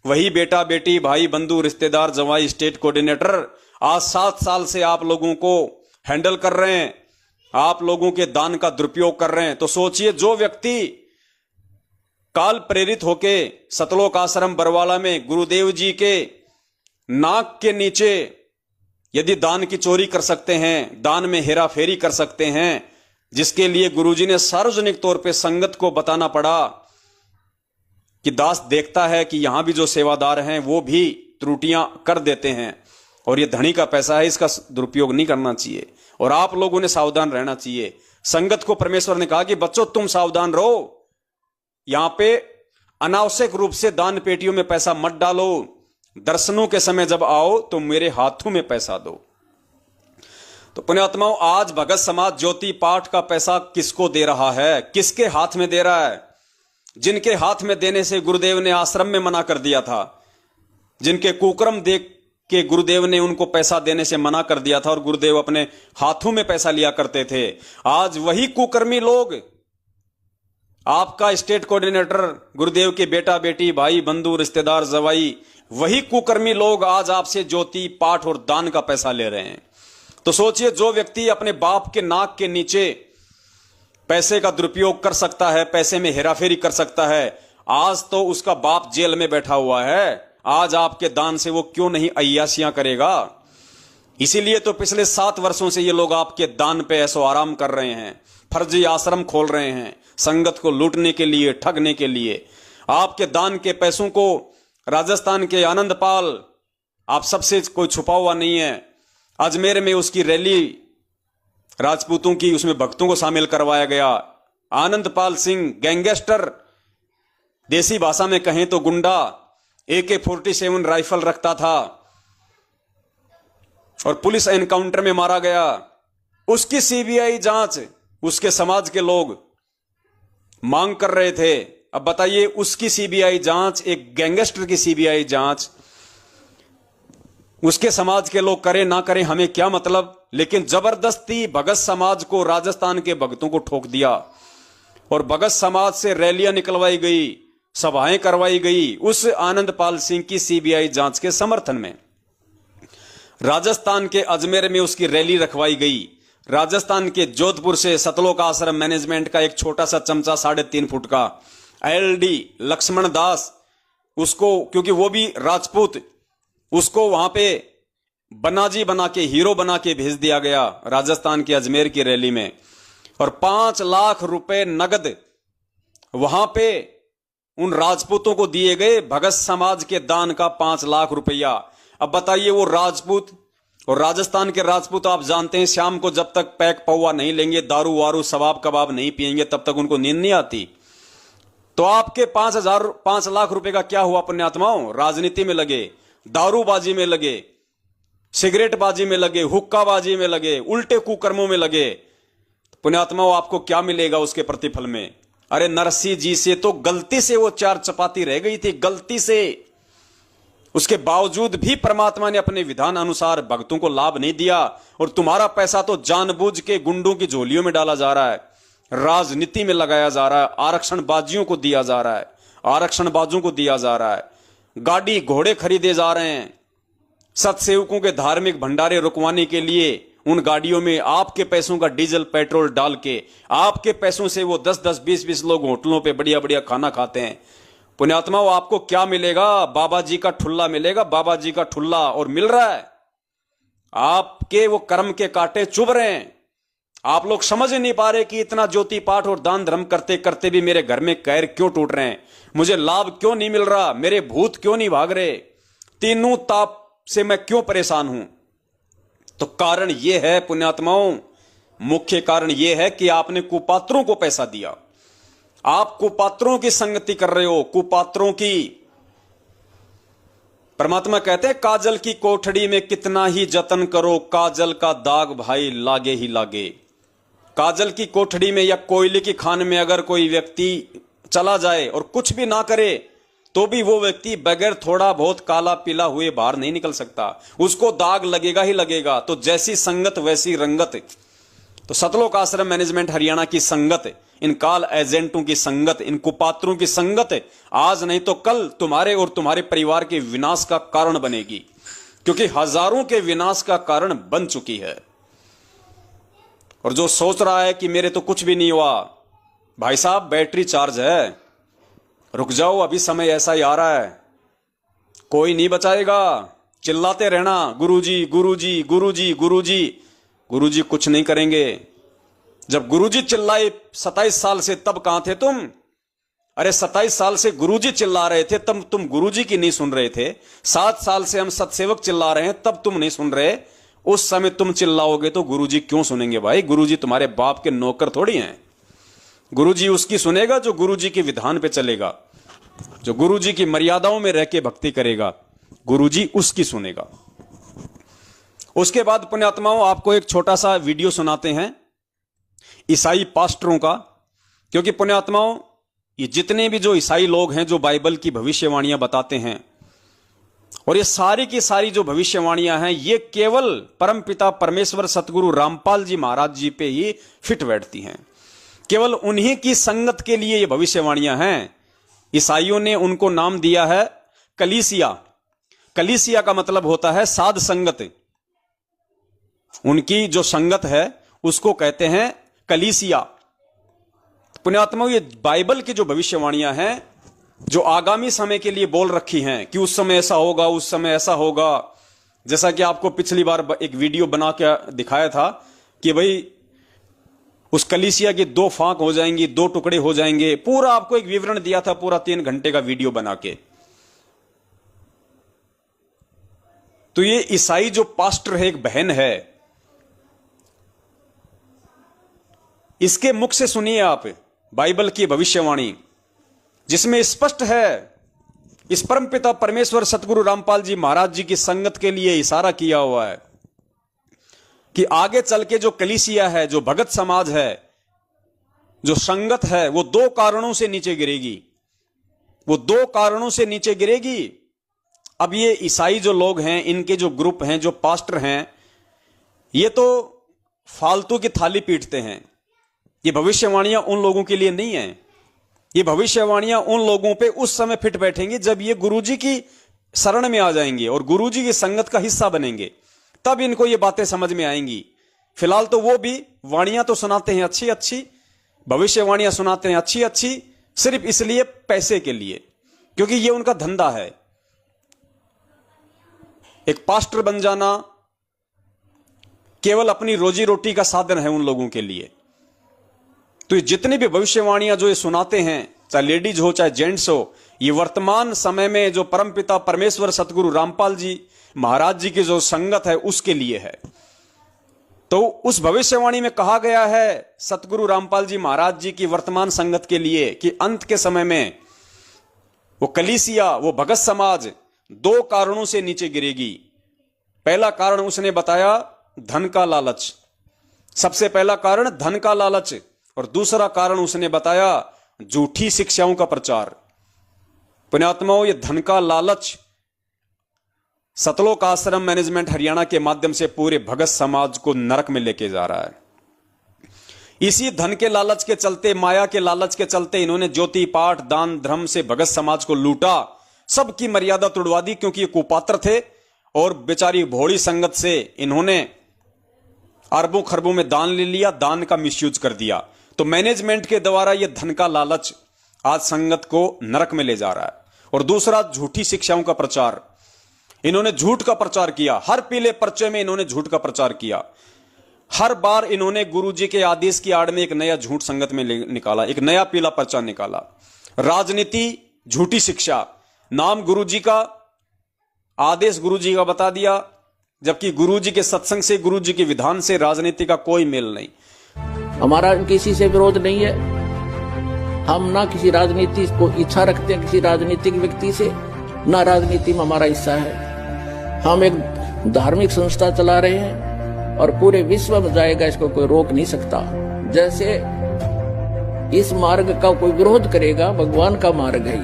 वही बेटा बेटी भाई बंधु रिश्तेदार जवाई स्टेट कोऑर्डिनेटर आज 7 साल से आप लोगों को हैंडल कर रहे हैं, आप लोगों के दान का दुरुपयोग कर रहे हैं। तो सोचिए, जो व्यक्ति काल प्रेरित होके सतलोक आश्रम बरवाला में गुरुदेव जी के नाक के नीचे यदि दान की चोरी कर सकते हैं, दान में हेराफेरी कर सकते हैं, जिसके लिए गुरुजी ने सार्वजनिक तौर पे संगत को बताना पड़ा कि दास देखता है कि यहां भी जो सेवादार हैं वो भी त्रुटियां कर देते हैं और ये धनी का पैसा है, इसका दुरुपयोग नहीं करना चाहिए और आप लोगों ने सावधान रहना चाहिए। संगत को परमेश्वर ने कहा कि बच्चों तुम सावधान रहो, यहां पे अनावश्यक रूप से दान पेटियों में पैसा मत डालो, दर्शनों के समय जब आओ तो मेरे हाथों में पैसा दो। तो पुण्यात्माओं, आज भगत समाज ज्योति पाठ का पैसा किसको दे रहा है, किसके हाथ में दे रहा है? जिनके हाथ में देने से गुरुदेव ने आश्रम में मना कर दिया था, जिनके कुकर्म देख के गुरुदेव ने उनको पैसा देने से मना कर दिया था और गुरुदेव अपने हाथों में पैसा लिया करते थे, आज वही कुकर्मी लोग, आपका स्टेट कोऑर्डिनेटर, गुरुदेव के बेटा बेटी, भाई बंधु रिश्तेदार जवाई, वही कुकर्मी लोग आज आपसे ज्योति पाठ और दान का पैसा ले रहे हैं। तो सोचिए, जो व्यक्ति अपने बाप के नाक के नीचे पैसे का दुरुपयोग कर सकता है, पैसे में हेराफेरी कर सकता है, आज तो उसका बाप जेल में बैठा हुआ है, आज आपके दान से वो क्यों नहीं अय्याशियां करेगा? इसीलिए तो पिछले 7 वर्षों से ये लोग आपके दान पे ऐसो आराम कर रहे हैं, फर्जी आश्रम खोल रहे हैं, संगत को लूटने के लिए, ठगने के लिए। आपके दान के पैसों को राजस्थान के आनंदपाल, आप सबसे कोई छुपा हुआ नहीं है, अजमेर में उसकी रैली राजपूतों की, उसमें भक्तों को शामिल करवाया गया। आनंदपाल सिंह गैंगस्टर, देसी भाषा में कहें तो गुंडा, AK-47 राइफल रखता था और पुलिस एनकाउंटर में मारा गया। उसकी CBI जांच उसके समाज के लोग मांग कर रहे थे। अब बताइए, उसकी CBI जांच, एक गैंगस्टर की CBI जांच उसके समाज के लोग करें ना करें हमें क्या मतलब, लेकिन जबरदस्ती भगत समाज को, राजस्थान के भक्तों को ठोक दिया और भगत समाज से रैलियां निकलवाई गई, सभाएं करवाई गई उस आनंदपाल सिंह की CBI जांच के समर्थन में। राजस्थान के अजमेर में उसकी रैली रखवाई गई। राजस्थान के जोधपुर से सतलोक आश्रम मैनेजमेंट का एक छोटा सा चमचा 3.5 फुट का LD लक्ष्मण दास, उसको, क्योंकि वो भी राजपूत, उसको वहां पे बनाजी बना के, हीरो बना के भेज दिया गया राजस्थान के अजमेर की रैली में और 5 लाख रुपए नगद वहां पे उन राजपूतों को दिए गए। भगत समाज के दान का 5 लाख रुपया। अब बताइए, वो राजपूत, और राजस्थान के राजपूत आप जानते हैं, शाम को जब तक पैक पौवा नहीं लेंगे, दारू वारू सवाब कबाब नहीं पिएंगे, तब तक उनको नींद नहीं आती। तो आपके 5 लाख रुपए का क्या हुआ पुण्यात्माओं? राजनीति में लगे, दारूबाजी में लगे, सिगरेटबाजी में लगे, हुक्काबाजी में लगे, उल्टे कुकर्मों में लगे। पुण्यात्माओं, आपको क्या मिलेगा उसके प्रतिफल में? अरे नरसिंह जी से तो गलती से वो 4 चपाती रह गई थी, गलती से। उसके बावजूद भी परमात्मा ने अपने विधान अनुसार भक्तों को लाभ नहीं दिया और तुम्हारा पैसा तो जानबूझ के गुंडों की झोलियों में डाला जा रहा है, राजनीति में लगाया जा रहा है, आरक्षणबाजियों को दिया जा रहा है, आरक्षणबाजों को दिया जा रहा है, गाड़ी घोड़े खरीदे जा रहे हैं। सत्सेवकों के धार्मिक भंडारे रुकवाने के लिए उन गाड़ियों में आपके पैसों का डीजल पेट्रोल डाल के, आपके पैसों से वो 10-10, 20-20 लोग होटलों पे बढ़िया बढ़िया खाना खाते हैं। पुण्यात्माओं, आपको क्या मिलेगा? बाबा जी का ठुल्ला मिलेगा, बाबा जी का ठुल्ला, और मिल रहा है। आपके वो कर्म के कांटे चुभ रहे हैं। आप लोग समझ नहीं पा रहे कि इतना ज्योति पाठ और दान धर्म करते करते भी मेरे घर में कैर क्यों टूट रहे हैं, मुझे लाभ क्यों नहीं मिल रहा, मेरे भूत क्यों नहीं भाग रहे, तीनों ताप से मैं क्यों परेशान हूं? तो कारण यह है पुण्यात्माओं, मुख्य कारण यह है कि आपने कुपात्रों को पैसा दिया। आप कुपात्रों की संगति कर रहे हो, कुपात्रों की। परमात्मा कहते हैं, काजल की कोठड़ी में कितना ही जतन करो, काजल का दाग भाई लागे ही लागे। काजल की कोठड़ी में या कोयले की खान में अगर कोई व्यक्ति चला जाए और कुछ भी ना करे तो भी वो व्यक्ति बगैर थोड़ा बहुत काला पीला हुए बाहर नहीं निकल सकता, उसको दाग लगेगा ही लगेगा। तो जैसी संगत वैसी रंगत। तो सतलोक आश्रम मैनेजमेंट हरियाणा की संगत, इन काल एजेंटों की संगत, इन कुपात्रों की संगत आज नहीं तो कल तुम्हारे और तुम्हारे परिवार के विनाश का कारण बनेगी। क्योंकि हजारों के विनाश का कारण बन चुकी है। और जो सोच रहा है कि मेरे तो कुछ भी नहीं हुआ, भाई साहब बैटरी चार्ज है, रुक जाओ, अभी समय ऐसा ही आ रहा है, कोई नहीं बचाएगा। चिल्लाते रहना गुरुजी गुरुजी गुरुजी गुरुजी, गुरुजी कुछ नहीं करेंगे। जब गुरुजी चिल्लाए 27 साल से, तब कहां थे तुम? अरे 27 साल से गुरुजी चिल्ला रहे थे, तब तुम गुरुजी की नहीं सुन रहे थे। 7 साल से हम सतसेवक चिल्ला रहे हैं, तब तुम नहीं सुन रहे। उस समय तुम चिल्लाओगे तो गुरुजी क्यों सुनेंगे भाई? गुरुजी तुम्हारे बाप के नौकर थोड़ी हैं। गुरुजी उसकी सुनेगा जो गुरुजी के विधान पे चलेगा, जो गुरुजी की मर्यादाओं में रह के भक्ति करेगा, गुरुजी उसकी सुनेगा। उसके बाद पुण्यात्माओं, आपको एक छोटा सा वीडियो सुनाते हैं ईसाई पास्टरों का, क्योंकि पुण्यात्माओं ये जितने भी जो ईसाई लोग हैं जो बाइबल की भविष्यवाणियां बताते हैं, और ये सारी की सारी जो भविष्यवाणियां हैं, ये केवल परमपिता परमेश्वर सतगुरु रामपाल जी महाराज जी पे ही फिट बैठती हैं। केवल उन्हीं की संगत के लिए ये भविष्यवाणियां हैं। ईसाइयों ने उनको नाम दिया है कलीसिया। कलीसिया का मतलब होता है साध संगत। उनकी जो संगत है उसको कहते हैं कलीसिया। पुण्यात्माओं, ये बाइबल की जो भविष्यवाणियां हैं, जो आगामी समय के लिए बोल रखी हैं कि उस समय ऐसा होगा, उस समय ऐसा होगा। जैसा कि आपको पिछली बार एक वीडियो बना के दिखाया था कि भाई उस कलीसिया की 2 फांक हो जाएंगी, 2 टुकड़े हो जाएंगे। पूरा आपको एक विवरण दिया था, पूरा 3 घंटे का वीडियो बना के। तो ये ईसाई जो पास्टर है, एक बहन है, इसके मुख से सुनिए आप बाइबल की भविष्यवाणी, जिसमें स्पष्ट है इस परमपिता परमेश्वर सतगुरु रामपाल जी महाराज जी की संगत के लिए इशारा किया हुआ है कि आगे चल के जो कलीसिया है, जो भगत समाज है, जो संगत है, वो 2 कारणों से नीचे गिरेगी। वो 2 कारणों से नीचे गिरेगी। अब ये ईसाई जो लोग हैं, इनके जो ग्रुप हैं, जो पास्टर हैं, ये तो फालतू की थाली पीटते हैं। ये भविष्यवाणियां उन लोगों के लिए नहीं है। ये भविष्यवाणियां उन लोगों पे उस समय फिट बैठेंगी जब ये गुरुजी की शरण में आ जाएंगे और गुरुजी की संगत का हिस्सा बनेंगे, तब इनको ये बातें समझ में आएंगी। फिलहाल तो वो भी वाणियां तो सुनाते हैं अच्छी अच्छी, भविष्यवाणियां सुनाते हैं अच्छी अच्छी, सिर्फ इसलिए पैसे के लिए, क्योंकि ये उनका धंधा है। एक पास्टर बन जाना केवल अपनी रोजी रोटी का साधन है उन लोगों के लिए। तो ये जितनी भी भविष्यवाणियां जो ये सुनाते हैं, चाहे लेडीज हो चाहे जेंट्स हो, ये वर्तमान समय में जो परमपिता परमेश्वर सतगुरु रामपाल जी महाराज जी की जो संगत है उसके लिए है। तो उस भविष्यवाणी में कहा गया है सतगुरु रामपाल जी महाराज जी की वर्तमान संगत के लिए कि अंत के समय में वो कलीसिया, वो भगत समाज 2 कारणों से नीचे गिरेगी। पहला कारण उसने बताया धन का लालच। सबसे पहला कारण धन का लालच, और दूसरा कारण उसने बताया झूठी शिक्षाओं का प्रचार। पुण्यात्माओं, ये धन का लालच सतलोक आश्रम मैनेजमेंट हरियाणा के माध्यम से पूरे भगत समाज को नरक में लेके जा रहा है। इसी धन के लालच के चलते, माया के लालच के चलते इन्होंने ज्योति पाठ दान धर्म से भगत समाज को लूटा, सबकी मर्यादा तुड़वा दी, क्योंकि ये कुपात्र थे और बेचारी भोड़ी संगत से इन्होंने अरबों खरबों में दान ले लिया, दान का मिसयूज कर दिया। तो मैनेजमेंट के द्वारा ये धन का लालच आज संगत को नरक में ले जा रहा है। और दूसरा झूठी शिक्षाओं का प्रचार। इन्होंने झूठ का प्रचार किया, हर पीले पर्चे में इन्होंने झूठ का प्रचार किया। हर बार इन्होंने गुरुजी के आदेश की आड़ में एक नया झूठ संगत में निकाला, एक नया पीला पर्चा निकाला। राजनीति, झूठी शिक्षा, नाम गुरुजी का, आदेश गुरुजी का बता दिया, जबकि गुरुजी के सत्संग से, गुरुजी के विधान से राजनीति का कोई मेल नहीं। हमारा किसी से विरोध नहीं है। हम ना किसी राजनीति को इच्छा रखते हैं किसी राजनीतिक व्यक्ति से, ना राजनीति में हमारा हिस्सा है। हम एक धार्मिक संस्था चला रहे हैं और पूरे विश्व में जाएगा, इसको कोई रोक नहीं सकता। जैसे इस मार्ग का कोई विरोध करेगा, भगवान का मार्ग है।